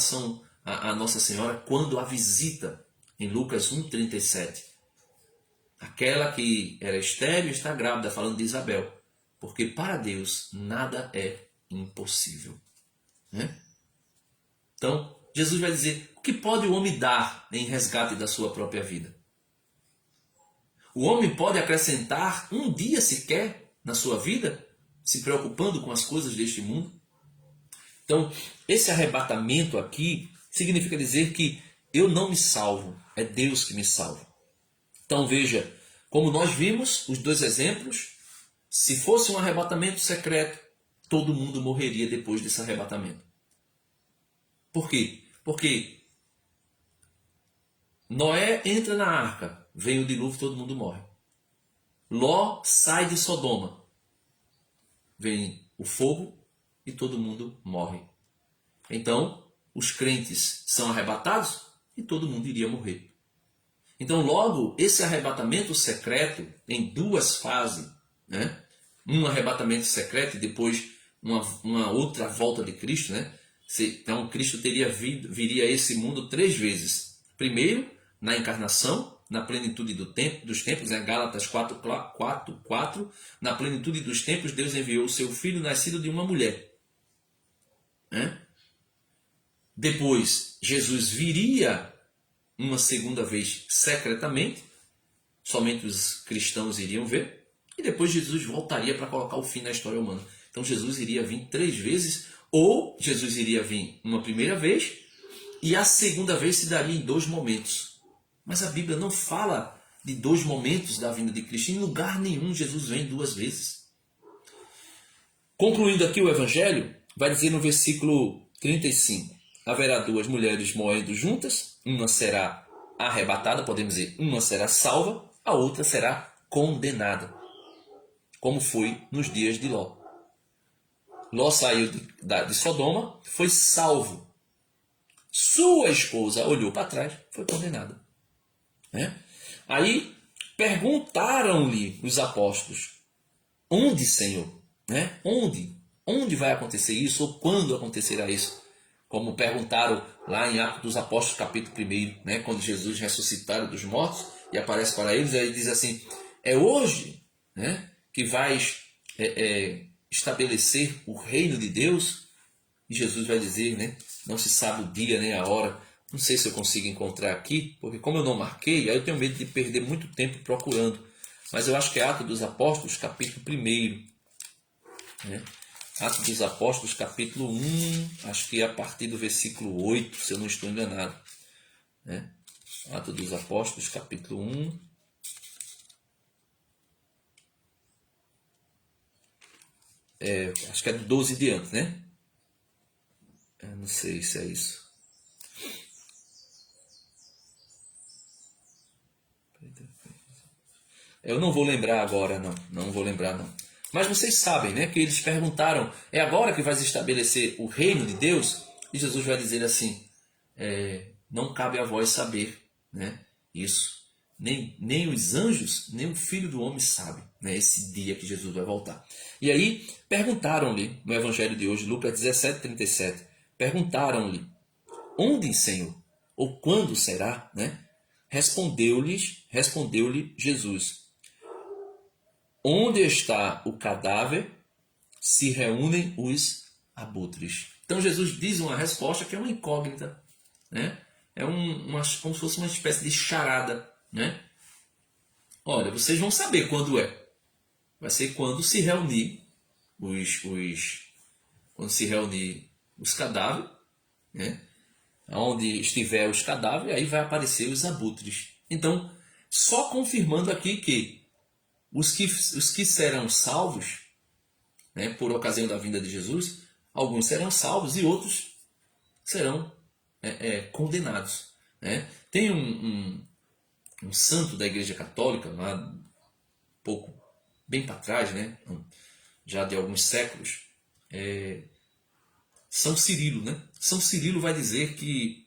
a Nossa Senhora quando a visita em Lucas 1,37. Aquela que era estéril está grávida, falando de Isabel. Porque para Deus nada é impossível. Então, Jesus vai dizer: o que pode o homem dar em resgate da sua própria vida? O homem pode acrescentar um dia sequer na sua vida, se preocupando com as coisas deste mundo? Então, esse arrebatamento aqui significa dizer que eu não me salvo, é Deus que me salva. Então veja, como nós vimos os dois exemplos, se fosse um arrebatamento secreto, todo mundo morreria depois desse arrebatamento. Por quê? Porque Noé entra na arca, vem o dilúvio, todo mundo morre. Ló sai de Sodoma, vem o fogo e todo mundo morre. Então, os crentes são arrebatados e todo mundo iria morrer. Então, logo, esse arrebatamento secreto, em duas fases, um arrebatamento secreto e depois uma outra volta de Cristo, Então, Cristo viria a esse mundo 3 vezes. Primeiro, na encarnação, na plenitude dos tempos, Gálatas 4:4, na plenitude dos tempos, Deus enviou o seu Filho nascido de uma mulher. Depois, Jesus viria uma segunda vez secretamente, somente os cristãos iriam ver, e depois Jesus voltaria para colocar o fim na história humana. Então Jesus iria vir 3 vezes, ou Jesus iria vir uma primeira vez, e a segunda vez se daria em 2 momentos. Mas a Bíblia não fala de 2 momentos da vinda de Cristo. Em lugar nenhum Jesus vem 2 vezes. Concluindo aqui o Evangelho, vai dizer no versículo 35, haverá 2 mulheres moendo juntas, uma será arrebatada, podemos dizer, uma será salva, a outra será condenada, como foi nos dias de Ló. Ló saiu de Sodoma, foi salvo. Sua esposa olhou para trás, foi condenada. Aí perguntaram-lhe os apóstolos: onde, Senhor? Onde vai acontecer isso? Ou quando acontecerá isso? Como perguntaram lá em Atos dos Apóstolos, capítulo 1, quando Jesus ressuscitaram dos mortos e aparece para eles, aí diz assim: é hoje que vais estabelecer o reino de Deus? E Jesus vai dizer, não se sabe o dia nem a hora. Não sei se eu consigo encontrar aqui, porque como eu não marquei, aí eu tenho medo de perder muito tempo procurando. Mas eu acho que é Atos dos Apóstolos, capítulo 1. Atos dos Apóstolos, capítulo 1, acho que é a partir do versículo 8, se eu não estou enganado. Atos dos Apóstolos, capítulo 1. Acho que é do 12 diante, Eu não sei se é isso. Eu não vou lembrar agora, não vou lembrar, não. Mas vocês sabem, que eles perguntaram: é agora que vai se estabelecer o reino de Deus? E Jesus vai dizer assim: não cabe a vós saber, isso. Nem os anjos, nem o Filho do Homem sabe, esse dia que Jesus vai voltar. E aí perguntaram-lhe, no Evangelho de hoje, Lucas 17:37, perguntaram-lhe: onde, Senhor? Ou quando será? Respondeu-lhe Jesus: onde está o cadáver, se reúnem os abutres. Então Jesus diz uma resposta que é uma incógnita, É como se fosse uma espécie de charada, Olha, vocês vão saber quando é. Vai ser quando se reunir os cadáveres, Onde estiver os cadáveres, aí vai aparecer os abutres. Então, só confirmando aqui que os que serão salvos, por ocasião da vinda de Jesus, alguns serão salvos e outros serão condenados. Tem um santo da Igreja Católica, lá bem para trás, já de alguns séculos, São Cirilo. São Cirilo vai dizer que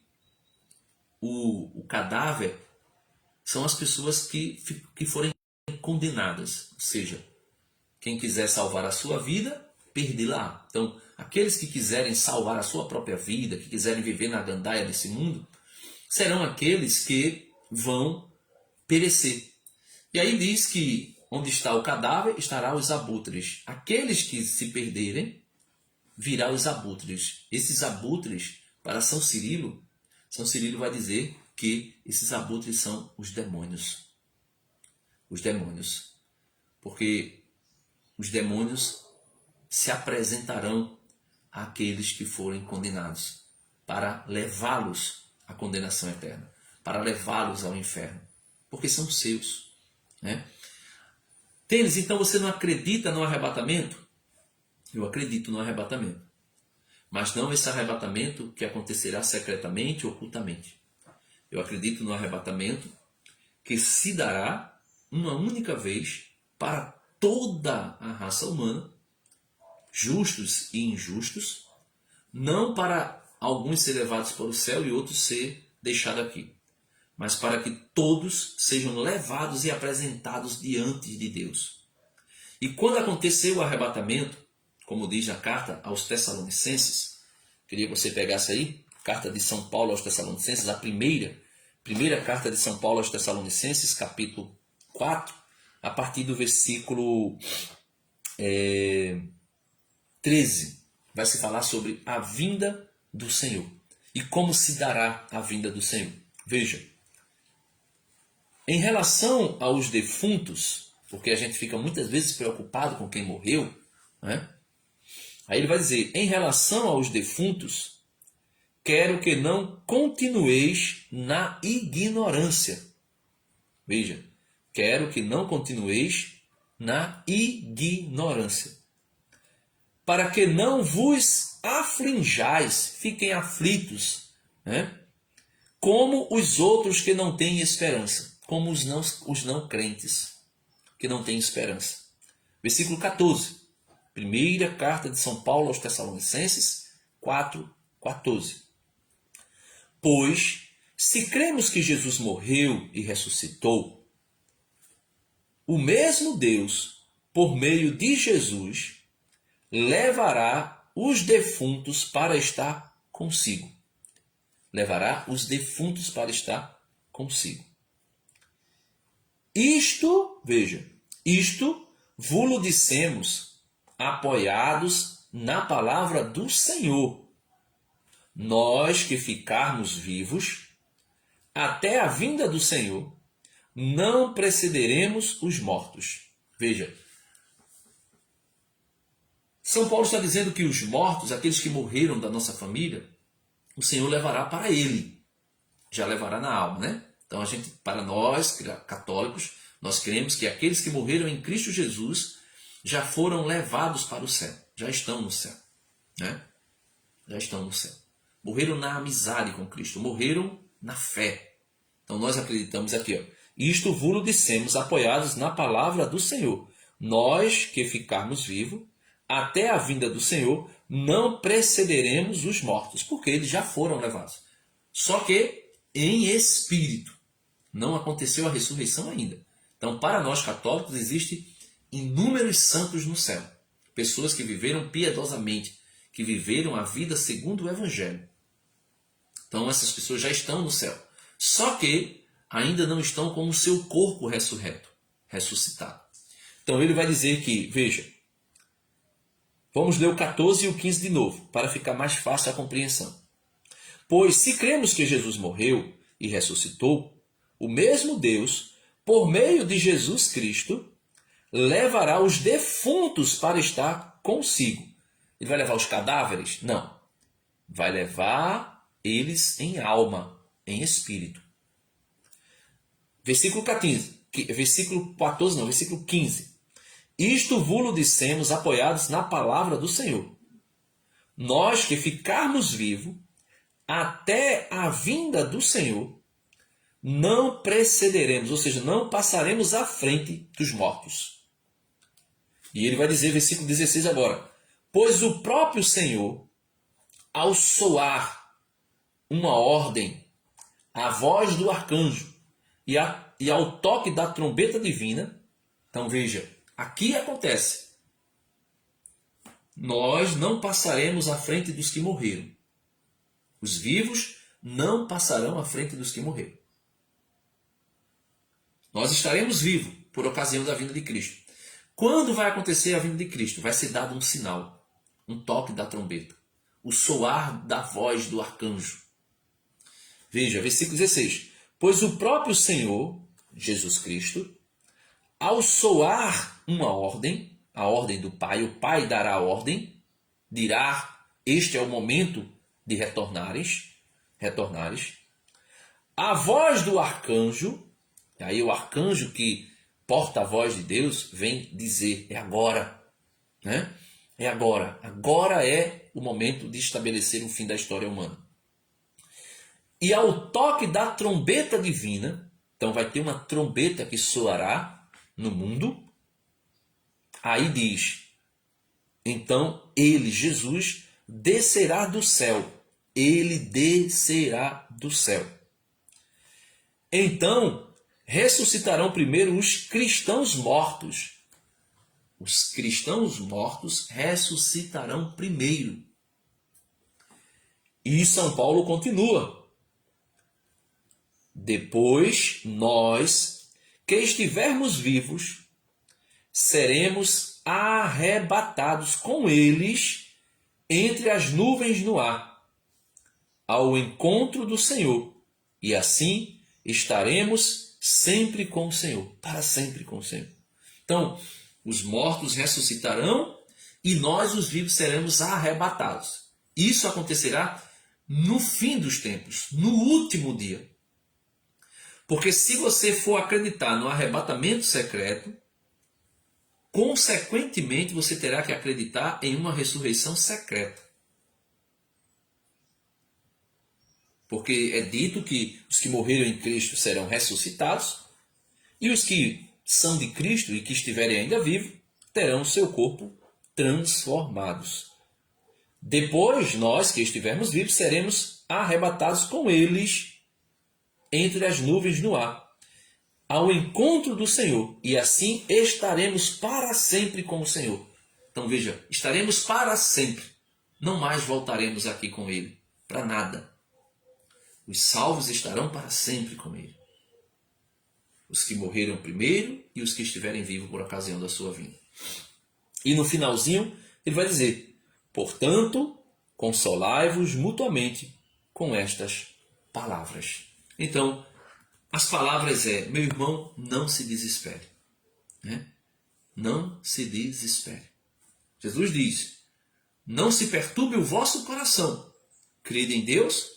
o cadáver são as pessoas que forem condenadas, ou seja, quem quiser salvar a sua vida, perdê-la. Então, aqueles que quiserem salvar a sua própria vida, que quiserem viver na gandaia desse mundo, serão aqueles que vão perecer. E aí diz que onde está o cadáver, estará os abutres. Aqueles que se perderem, virá os abutres. Esses abutres, para São Cirilo vai dizer que esses abutres são os demônios. Os demônios. Porque os demônios se apresentarão àqueles que forem condenados para levá-los à condenação eterna, para levá-los ao inferno, porque são seus. Tênis, então você não acredita no arrebatamento? Eu acredito no arrebatamento, mas não esse arrebatamento que acontecerá secretamente ou ocultamente. Eu acredito no arrebatamento que se dará uma única vez para toda a raça humana, justos e injustos, não para alguns ser levados para o céu e outros ser deixados aqui, mas para que todos sejam levados e apresentados diante de Deus. E quando acontecer o arrebatamento, como diz na carta aos Tessalonicenses, queria que você pegasse aí, carta de São Paulo aos Tessalonicenses, a primeira, Primeira carta de São Paulo aos Tessalonicenses, capítulo 4, a partir do versículo 13. Vai se falar sobre a vinda do Senhor e como se dará a vinda do Senhor. Veja, em relação aos defuntos, porque a gente fica muitas vezes preocupado com quem morreu, né? Aí ele vai dizer, em relação aos defuntos, quero que não continueis na ignorância. Veja, quero que não continueis na ignorância, para que não vos aflinjais, fiquem aflitos, né? Como os outros que não têm esperança, como os não crentes que não têm esperança. Versículo 14, primeira carta de São Paulo aos Tessalonicenses, 4:14. Pois, se cremos que Jesus morreu e ressuscitou, o mesmo Deus, por meio de Jesus, levará os defuntos para estar consigo. Levará os defuntos para estar consigo. Isto, veja, isto vos dissemos, apoiados na palavra do Senhor. Nós que ficarmos vivos até a vinda do Senhor, não precederemos os mortos. Veja, São Paulo está dizendo que os mortos, aqueles que morreram da nossa família, o Senhor levará para ele. Já levará na alma, né? Então, para nós, católicos, nós cremos que aqueles que morreram em Cristo Jesus já foram levados para o céu. Já estão no céu, né? Já estão no céu. Morreram na amizade com Cristo. Morreram na fé. Então, nós acreditamos aqui, ó. Isto vos dissemos, apoiados na palavra do Senhor. Nós que ficarmos vivos, até a vinda do Senhor, não precederemos os mortos, porque eles já foram levados. Só que em espírito. Não aconteceu a ressurreição ainda. Então, para nós católicos, existem inúmeros santos no céu. Pessoas que viveram piedosamente, que viveram a vida segundo o Evangelho. Então, essas pessoas já estão no céu. Só que ainda não estão com o seu corpo ressuscitado. Então, ele vai dizer que, veja, vamos ler o 14 e o 15 de novo, para ficar mais fácil a compreensão. Pois se cremos que Jesus morreu e ressuscitou, o mesmo Deus, por meio de Jesus Cristo, levará os defuntos para estar consigo. Ele vai levar os cadáveres? Não. Vai levar eles em alma, em espírito. Versículo 15. Isto vos dissemos, apoiados na palavra do Senhor. Nós que ficarmos vivos até a vinda do Senhor, não precederemos, ou seja, não passaremos à frente dos mortos. E ele vai dizer, versículo 16 agora, pois o próprio Senhor, ao soar uma ordem, a voz do arcanjo e ao toque da trombeta divina, então veja, aqui acontece, nós não passaremos à frente dos que morreram. Os vivos não passarão à frente dos que morreram. Nós estaremos vivos por ocasião da vinda de Cristo. Quando vai acontecer a vinda de Cristo? Vai ser dado um sinal, um toque da trombeta, o soar da voz do arcanjo. Veja, versículo 16. Pois o próprio Senhor, Jesus Cristo, ao soar uma ordem, a ordem do Pai, o Pai dará a ordem, dirá, este é o momento de retornares, a voz do arcanjo, aí o arcanjo que porta a voz de Deus vem dizer, é agora, né? É agora. Agora é o momento de estabelecer o fim da história humana. E ao toque da trombeta divina, então vai ter uma trombeta que soará no mundo, aí diz, então ele, Jesus, descerá do céu. Ele descerá do céu. Então, ressuscitarão primeiro os cristãos mortos. Os cristãos mortos ressuscitarão primeiro. E São Paulo continua. Depois, nós, que estivermos vivos, seremos arrebatados com eles entre as nuvens no ar, ao encontro do Senhor, e assim estaremos sempre com o Senhor, para sempre com o Senhor. Então, os mortos ressuscitarão e nós, os vivos, seremos arrebatados. Isso acontecerá no fim dos tempos, no último dia. Porque se você for acreditar no arrebatamento secreto, consequentemente você terá que acreditar em uma ressurreição secreta. Porque é dito que os que morreram em Cristo serão ressuscitados e os que são de Cristo e que estiverem ainda vivos terão o seu corpo transformados. Depois, nós que estivermos vivos seremos arrebatados com eles entre as nuvens no ar, ao encontro do Senhor, e assim estaremos para sempre com o Senhor. Então veja, estaremos para sempre, não mais voltaremos aqui com Ele, para nada. Os salvos estarão para sempre com Ele. Os que morreram primeiro e os que estiverem vivos por ocasião da sua vinda. E no finalzinho, ele vai dizer: portanto, consolai-vos mutuamente com estas palavras. Então, as palavras é: meu irmão, não se desespere. Né? Não se desespere. Jesus diz: não se perturbe o vosso coração. Crede em Deus,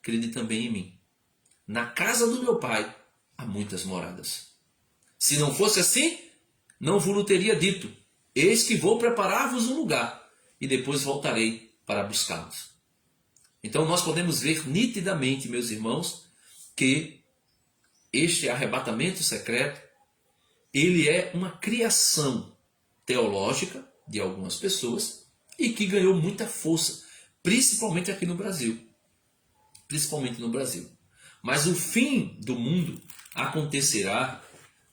crede também em mim. Na casa do meu Pai há muitas moradas. Se não fosse assim, não vos teria dito: eis que vou preparar-vos um lugar, e depois voltarei para buscá-los. Então nós podemos ver nitidamente, meus irmãos, que este arrebatamento secreto, ele é uma criação teológica de algumas pessoas e que ganhou muita força, principalmente aqui no Brasil. Principalmente no Brasil. Mas o fim do mundo acontecerá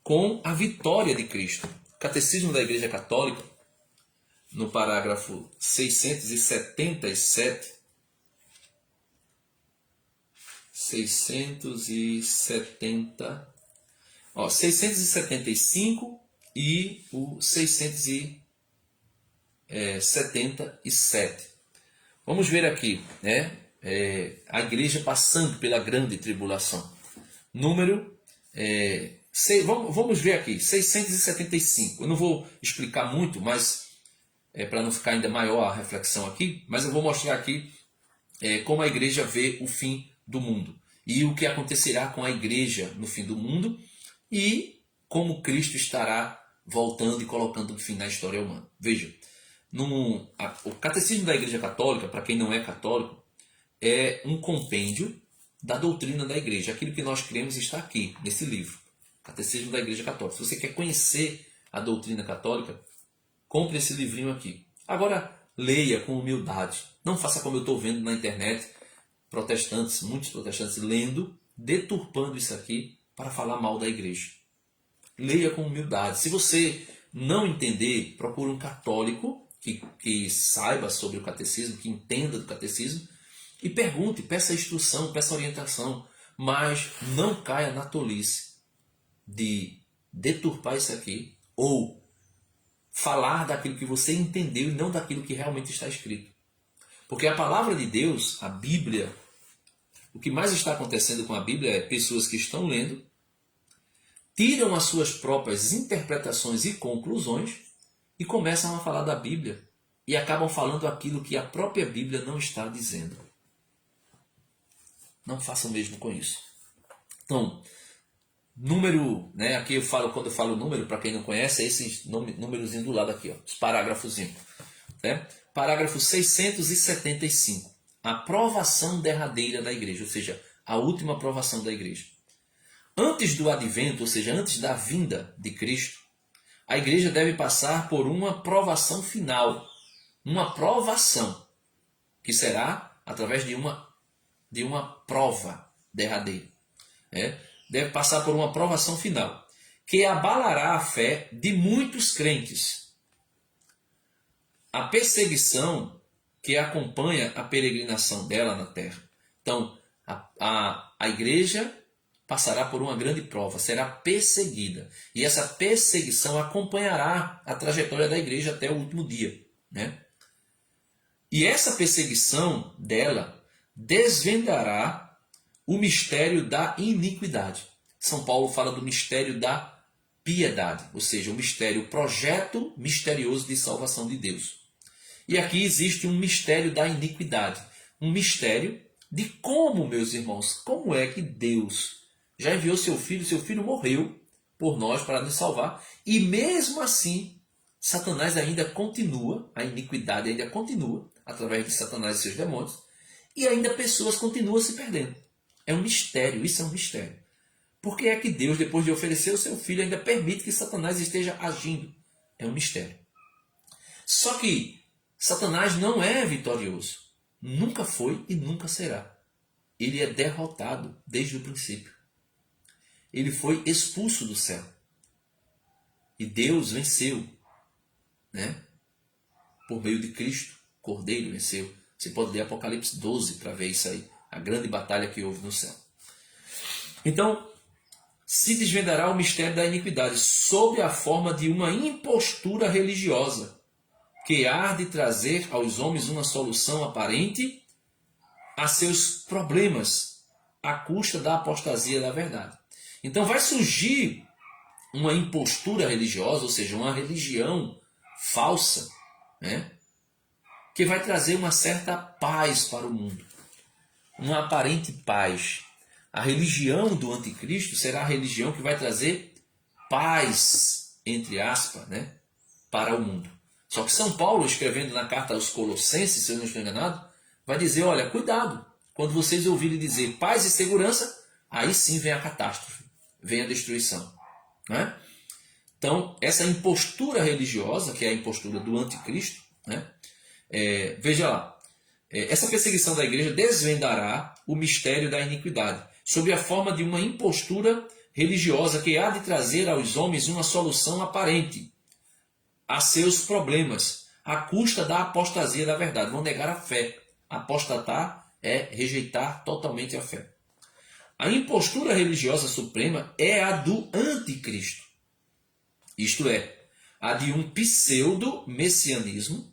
com a vitória de Cristo. O Catecismo da Igreja Católica, no parágrafo 677, 675 e o 677. Vamos ver aqui, né? A igreja passando pela grande tribulação. Número, vamos ver aqui, 675. Eu não vou explicar muito, mas para não ficar ainda maior a reflexão aqui, mas eu vou mostrar aqui como a igreja vê o fim do mundo e o que acontecerá com a igreja no fim do mundo e como Cristo estará voltando e colocando um fim na história humana. Veja, o Catecismo da Igreja Católica, para quem não é católico, é um compêndio da doutrina da igreja. Aquilo que nós cremos está aqui, nesse livro, Catecismo da Igreja Católica. Se você quer conhecer a doutrina católica, compre esse livrinho aqui. Agora, leia com humildade. Não faça como eu estou vendo na internet, protestantes, muitos protestantes lendo, deturpando isso aqui para falar mal da igreja. Leia com humildade. Se você não entender, procure um católico que saiba sobre o catecismo, que entenda do catecismo, e pergunte, peça instrução, peça orientação, mas não caia na tolice de deturpar isso aqui ou falar daquilo que você entendeu e não daquilo que realmente está escrito. Porque a palavra de Deus, a Bíblia, o que mais está acontecendo com a Bíblia é pessoas que estão lendo, tiram as suas próprias interpretações e conclusões e começam a falar da Bíblia e acabam falando aquilo que a própria Bíblia não está dizendo. Não façam o mesmo com isso. Então, número, né, aqui eu falo, quando eu falo número, para quem não conhece, é esse númerozinho do lado aqui, ó, os parágrafozinhos. Né? Parágrafo 675. A provação derradeira da igreja, ou seja, a última provação da igreja. Antes do advento, ou seja, antes da vinda de Cristo, a igreja deve passar por uma provação final. Uma provação, que será através de uma prova derradeira. Deve passar por uma provação final, que abalará a fé de muitos crentes. A perseguição que acompanha a peregrinação dela na terra. Então, a igreja passará por uma grande prova, será perseguida. E essa perseguição acompanhará a trajetória da igreja até o último dia, né? E essa perseguição dela desvendará o mistério da iniquidade. São Paulo fala do mistério da piedade, ou seja, o mistério, o projeto misterioso de salvação de Deus. E aqui existe um mistério da iniquidade, um mistério de como, meus irmãos, como é que Deus já enviou seu filho morreu por nós para nos salvar, e mesmo assim, Satanás ainda continua, a iniquidade ainda continua, através de Satanás e seus demônios, e ainda pessoas continuam se perdendo. É um mistério, isso é um mistério. Por que é que Deus, depois de oferecer o seu filho, ainda permite que Satanás esteja agindo? É um mistério. Só que Satanás não é vitorioso. Nunca foi e nunca será. Ele é derrotado desde o princípio. Ele foi expulso do céu. E Deus venceu, né? Por meio de Cristo, Cordeiro venceu. Você pode ler Apocalipse 12 para ver isso aí. A grande batalha que houve no céu. Então, se desvendará o mistério da iniquidade sob a forma de uma impostura religiosa que há de trazer aos homens uma solução aparente a seus problemas à custa da apostasia da verdade. Então vai surgir uma impostura religiosa, ou seja, uma religião falsa, né, que vai trazer uma certa paz para o mundo, uma aparente paz. A religião do anticristo será a religião que vai trazer paz, entre aspas, né, para o mundo. Só que São Paulo, escrevendo na carta aos Colossenses, se eu não estou enganado, vai dizer, olha, cuidado, quando vocês ouvirem dizer paz e segurança, aí sim vem a catástrofe, vem a destruição. Né? Então, essa impostura religiosa, que é a impostura do anticristo, né, veja lá, essa perseguição da igreja desvendará o mistério da iniquidade, sob a forma de uma impostura religiosa que há de trazer aos homens uma solução aparente a seus problemas, à custa da apostasia da verdade. Vão negar a fé. Apostatar é rejeitar totalmente a fé. A impostura religiosa suprema é a do anticristo. Isto é, a de um pseudo-messianismo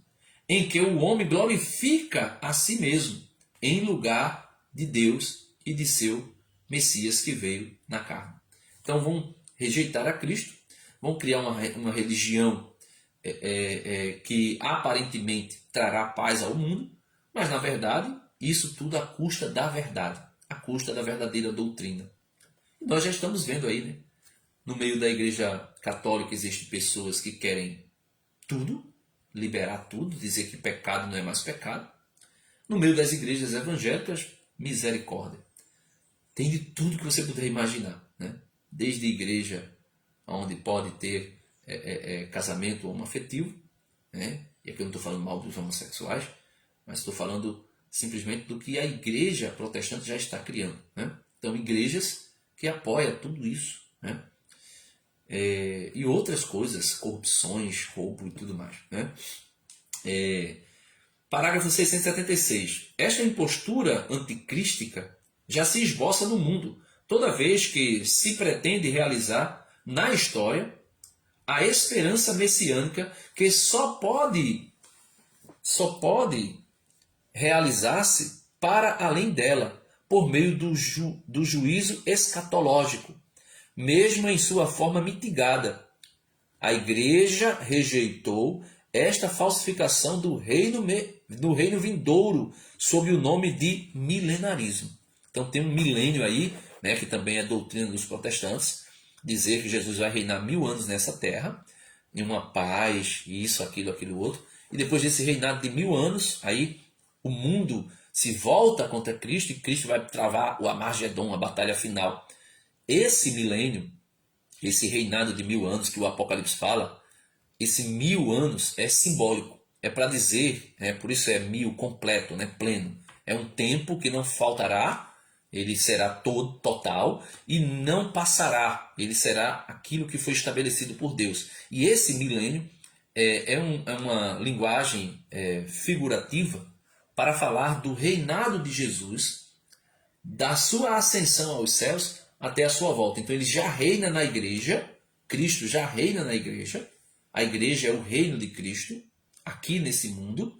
em que o homem glorifica a si mesmo em lugar de Deus e de seu Messias que veio na carne. Então vão rejeitar a Cristo, vão criar uma religião que aparentemente trará paz ao mundo, mas na verdade isso tudo à custa da verdade, à custa da verdadeira doutrina. E nós já estamos vendo aí, né? No meio da igreja católica existem pessoas que querem tudo, liberar tudo, dizer que pecado não é mais pecado. No meio das igrejas evangélicas, misericórdia. Tem de tudo que você puder imaginar, né? Desde igreja onde pode ter casamento homoafetivo, né? E aqui eu não estou falando mal dos homossexuais, mas estou falando simplesmente do que a igreja protestante já está criando, né? Então, igrejas que apoiam tudo isso, né? E outras coisas, corrupções, roubo e tudo mais, né? Parágrafo 676. Esta impostura anticrística já se esboça no mundo, toda vez que se pretende realizar na história a esperança messiânica que só pode realizar-se para além dela, por meio do juízo escatológico, mesmo em sua forma mitigada. A igreja rejeitou esta falsificação do reino vindouro sob o nome de milenarismo. Então tem um milênio aí, né, que também é doutrina dos protestantes, dizer que Jesus vai reinar 1000 anos nessa terra, em uma paz, isso, aquilo outro, e depois desse reinado de 1000 anos, aí o mundo se volta contra Cristo e Cristo vai travar o Armagedon, a batalha final. Esse milênio, esse reinado de 1000 anos que o Apocalipse fala, esse 1000 anos é simbólico, é para dizer, por isso é 1000 completo, né, pleno. É um tempo que não faltará, ele será todo, total, e não passará, ele será aquilo que foi estabelecido por Deus. E esse milênio é uma linguagem figurativa para falar do reinado de Jesus, da sua ascensão aos céus, até a sua volta. Então ele já reina na igreja, Cristo já reina na igreja, a igreja é o reino de Cristo, aqui nesse mundo.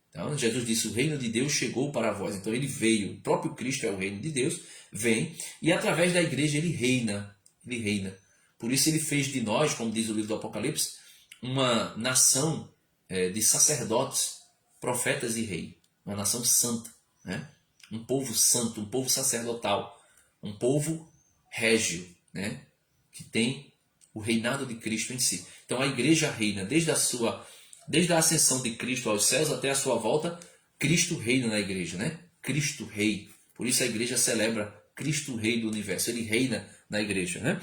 Então, Jesus disse, o reino de Deus chegou para vós. Então ele veio, o próprio Cristo é o reino de Deus, vem, e através da igreja ele reina, ele reina. Por isso ele fez de nós, como diz o livro do Apocalipse, uma nação de sacerdotes, profetas e rei, uma nação santa, né? Um povo santo, um povo sacerdotal, um povo régio, né? Que tem o reinado de Cristo em si. Então a igreja reina desde a ascensão de Cristo aos céus até a sua volta. Cristo reina na igreja, né? Cristo rei. Por isso a igreja celebra Cristo rei do universo. Ele reina na igreja, né?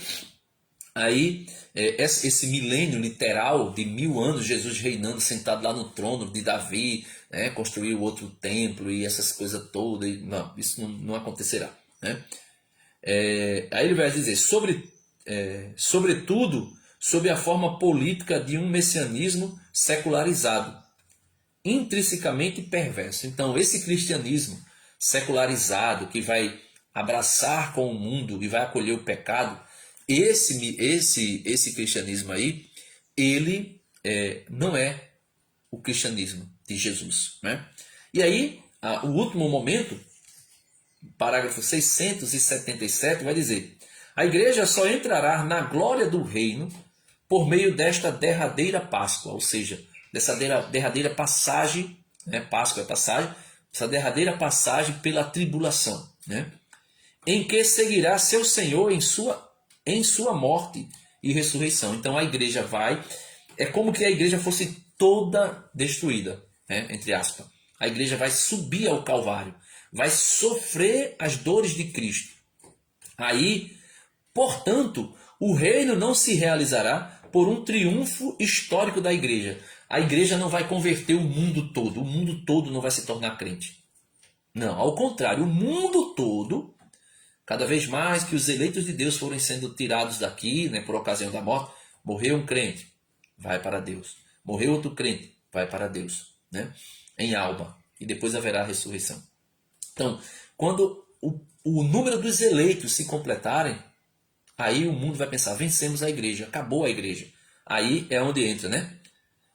Aí esse milênio literal de 1000 anos, Jesus reinando sentado lá no trono de Davi, né? Construiu outro templo e essas coisas todas. Não, isso não acontecerá, né? Aí ele vai dizer, sobretudo, sob a forma política de um messianismo secularizado, intrinsecamente perverso. Então, esse cristianismo secularizado, que vai abraçar com o mundo e vai acolher o pecado, esse cristianismo aí, ele não é o cristianismo de Jesus, né? E aí, o último momento, parágrafo 677, vai dizer: a igreja só entrará na glória do reino por meio desta derradeira Páscoa, ou seja, dessa derradeira passagem, né? Páscoa é passagem, essa derradeira passagem pela tribulação, né? Em que seguirá seu Senhor em sua morte e ressurreição. Então a igreja é como que a igreja fosse toda destruída, né? Entre aspas. A igreja vai subir ao Calvário, vai sofrer as dores de Cristo. Aí, portanto, o reino não se realizará por um triunfo histórico da igreja. A igreja não vai converter o mundo todo não vai se tornar crente. Não, ao contrário, o mundo todo, cada vez mais que os eleitos de Deus forem sendo tirados daqui, né, por ocasião da morte, morreu um crente, vai para Deus. Morreu outro crente, vai para Deus, né? Em alma. E depois haverá a ressurreição. Então, quando o número dos eleitos se completarem, aí o mundo vai pensar, vencemos a igreja, acabou a igreja. Aí é onde entra, né?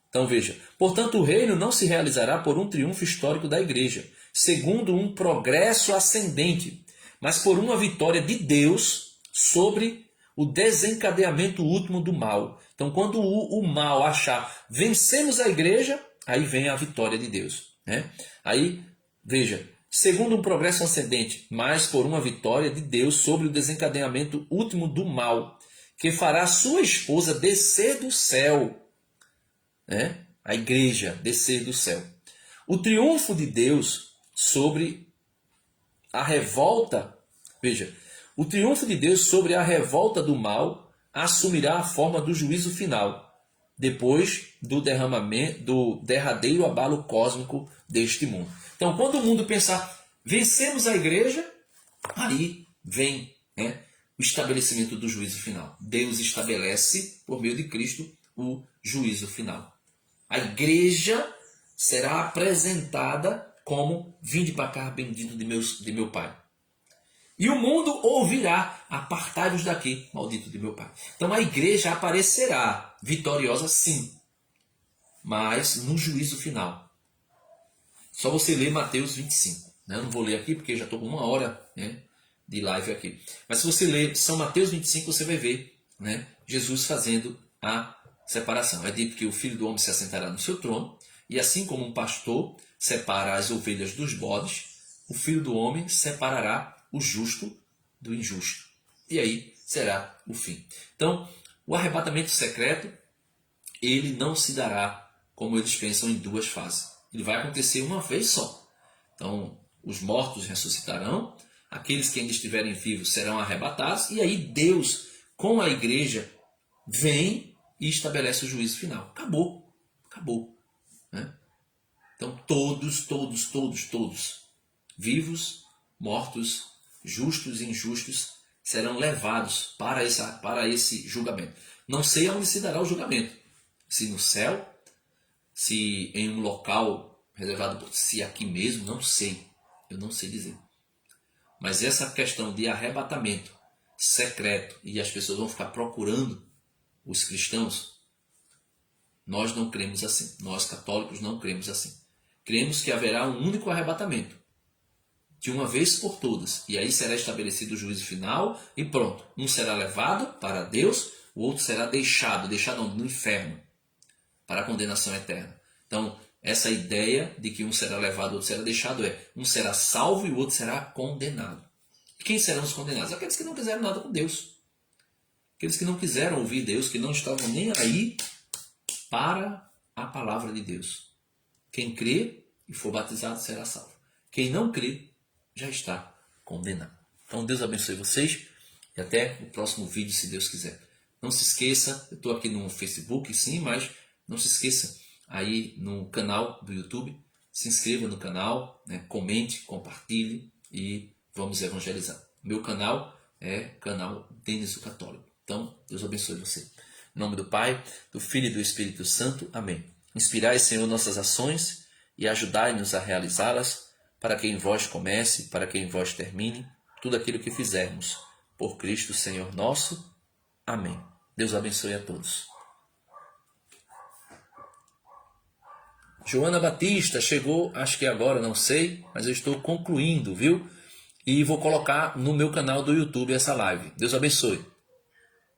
Então veja, portanto o reino não se realizará por um triunfo histórico da igreja, segundo um progresso ascendente, mas por uma vitória de Deus sobre o desencadeamento último do mal. Então quando o mal achar, vencemos a igreja, aí vem a vitória de Deus, né? Aí, veja, segundo um progresso ascendente, mas por uma vitória de Deus sobre o desencadeamento último do mal, que fará sua esposa descer do céu, né? A igreja descer do céu. O triunfo de Deus sobre a revolta, veja, o triunfo de Deus sobre a revolta do mal assumirá a forma do juízo final, depois do derramamento, do derradeiro abalo cósmico deste mundo. Então, quando o mundo pensar, vencemos a igreja, aí vem, né, o estabelecimento do juízo final. Deus estabelece, por meio de Cristo, o juízo final. A igreja será apresentada como: vinde para cá, bendito de meu Pai. E o mundo ouvirá: apartai-vos daqui, maldito de meu Pai. Então a igreja aparecerá vitoriosa, sim, mas no juízo final. Só você ler Mateus 25. Né? Eu não vou ler aqui porque já estou com 1 hora, né, de live aqui. Mas se você ler São Mateus 25, você vai ver, né, Jesus fazendo a separação. É dito que o Filho do Homem se assentará no seu trono, e assim como um pastor separa as ovelhas dos bodes, o Filho do Homem separará o justo do injusto. E aí será o fim. Então, o arrebatamento secreto, ele não se dará, como eles pensam, em 2 fases. Ele vai acontecer uma vez só. Então, os mortos ressuscitarão, aqueles que ainda estiverem vivos serão arrebatados, e aí Deus, com a igreja, vem e estabelece o juízo final. Acabou. Acabou. Né? Então, todos, vivos, mortos, justos e injustos, serão levados para esse julgamento. Não sei aonde se dará o julgamento. Se no céu, se em um local reservado, se aqui mesmo, não sei. Eu não sei dizer. Mas essa questão de arrebatamento secreto e as pessoas vão ficar procurando os cristãos, nós não cremos assim. Nós católicos não cremos assim. Cremos que haverá um único arrebatamento, de uma vez por todas, e aí será estabelecido o juízo final e pronto. Um será levado para Deus, o outro será deixado no inferno, para a condenação eterna. Então, essa ideia de que um será levado, o outro será deixado um será salvo e o outro será condenado. E quem serão os condenados? Aqueles que não quiseram nada com Deus. Aqueles que não quiseram ouvir Deus, que não estavam nem aí para a palavra de Deus. Quem crê e for batizado será salvo. Quem não crê já está condenado. Então Deus abençoe vocês e até o próximo vídeo, se Deus quiser. Não se esqueça, eu estou aqui no Facebook sim, mas não se esqueça aí no canal do YouTube, se inscreva no canal, né, comente, compartilhe e vamos evangelizar. Meu canal é canal Denis o Católico. Então Deus abençoe você. Em nome do Pai, do Filho e do Espírito Santo. Amém. Inspirai, Senhor, nossas ações e ajudai-nos a realizá-las, para que em vós comece, para que em vós termine tudo aquilo que fizermos. Por Cristo, Senhor nosso. Amém. Deus abençoe a todos. Joana Batista chegou, acho que agora, não sei, mas eu estou concluindo, viu? E vou colocar no meu canal do YouTube essa live. Deus abençoe.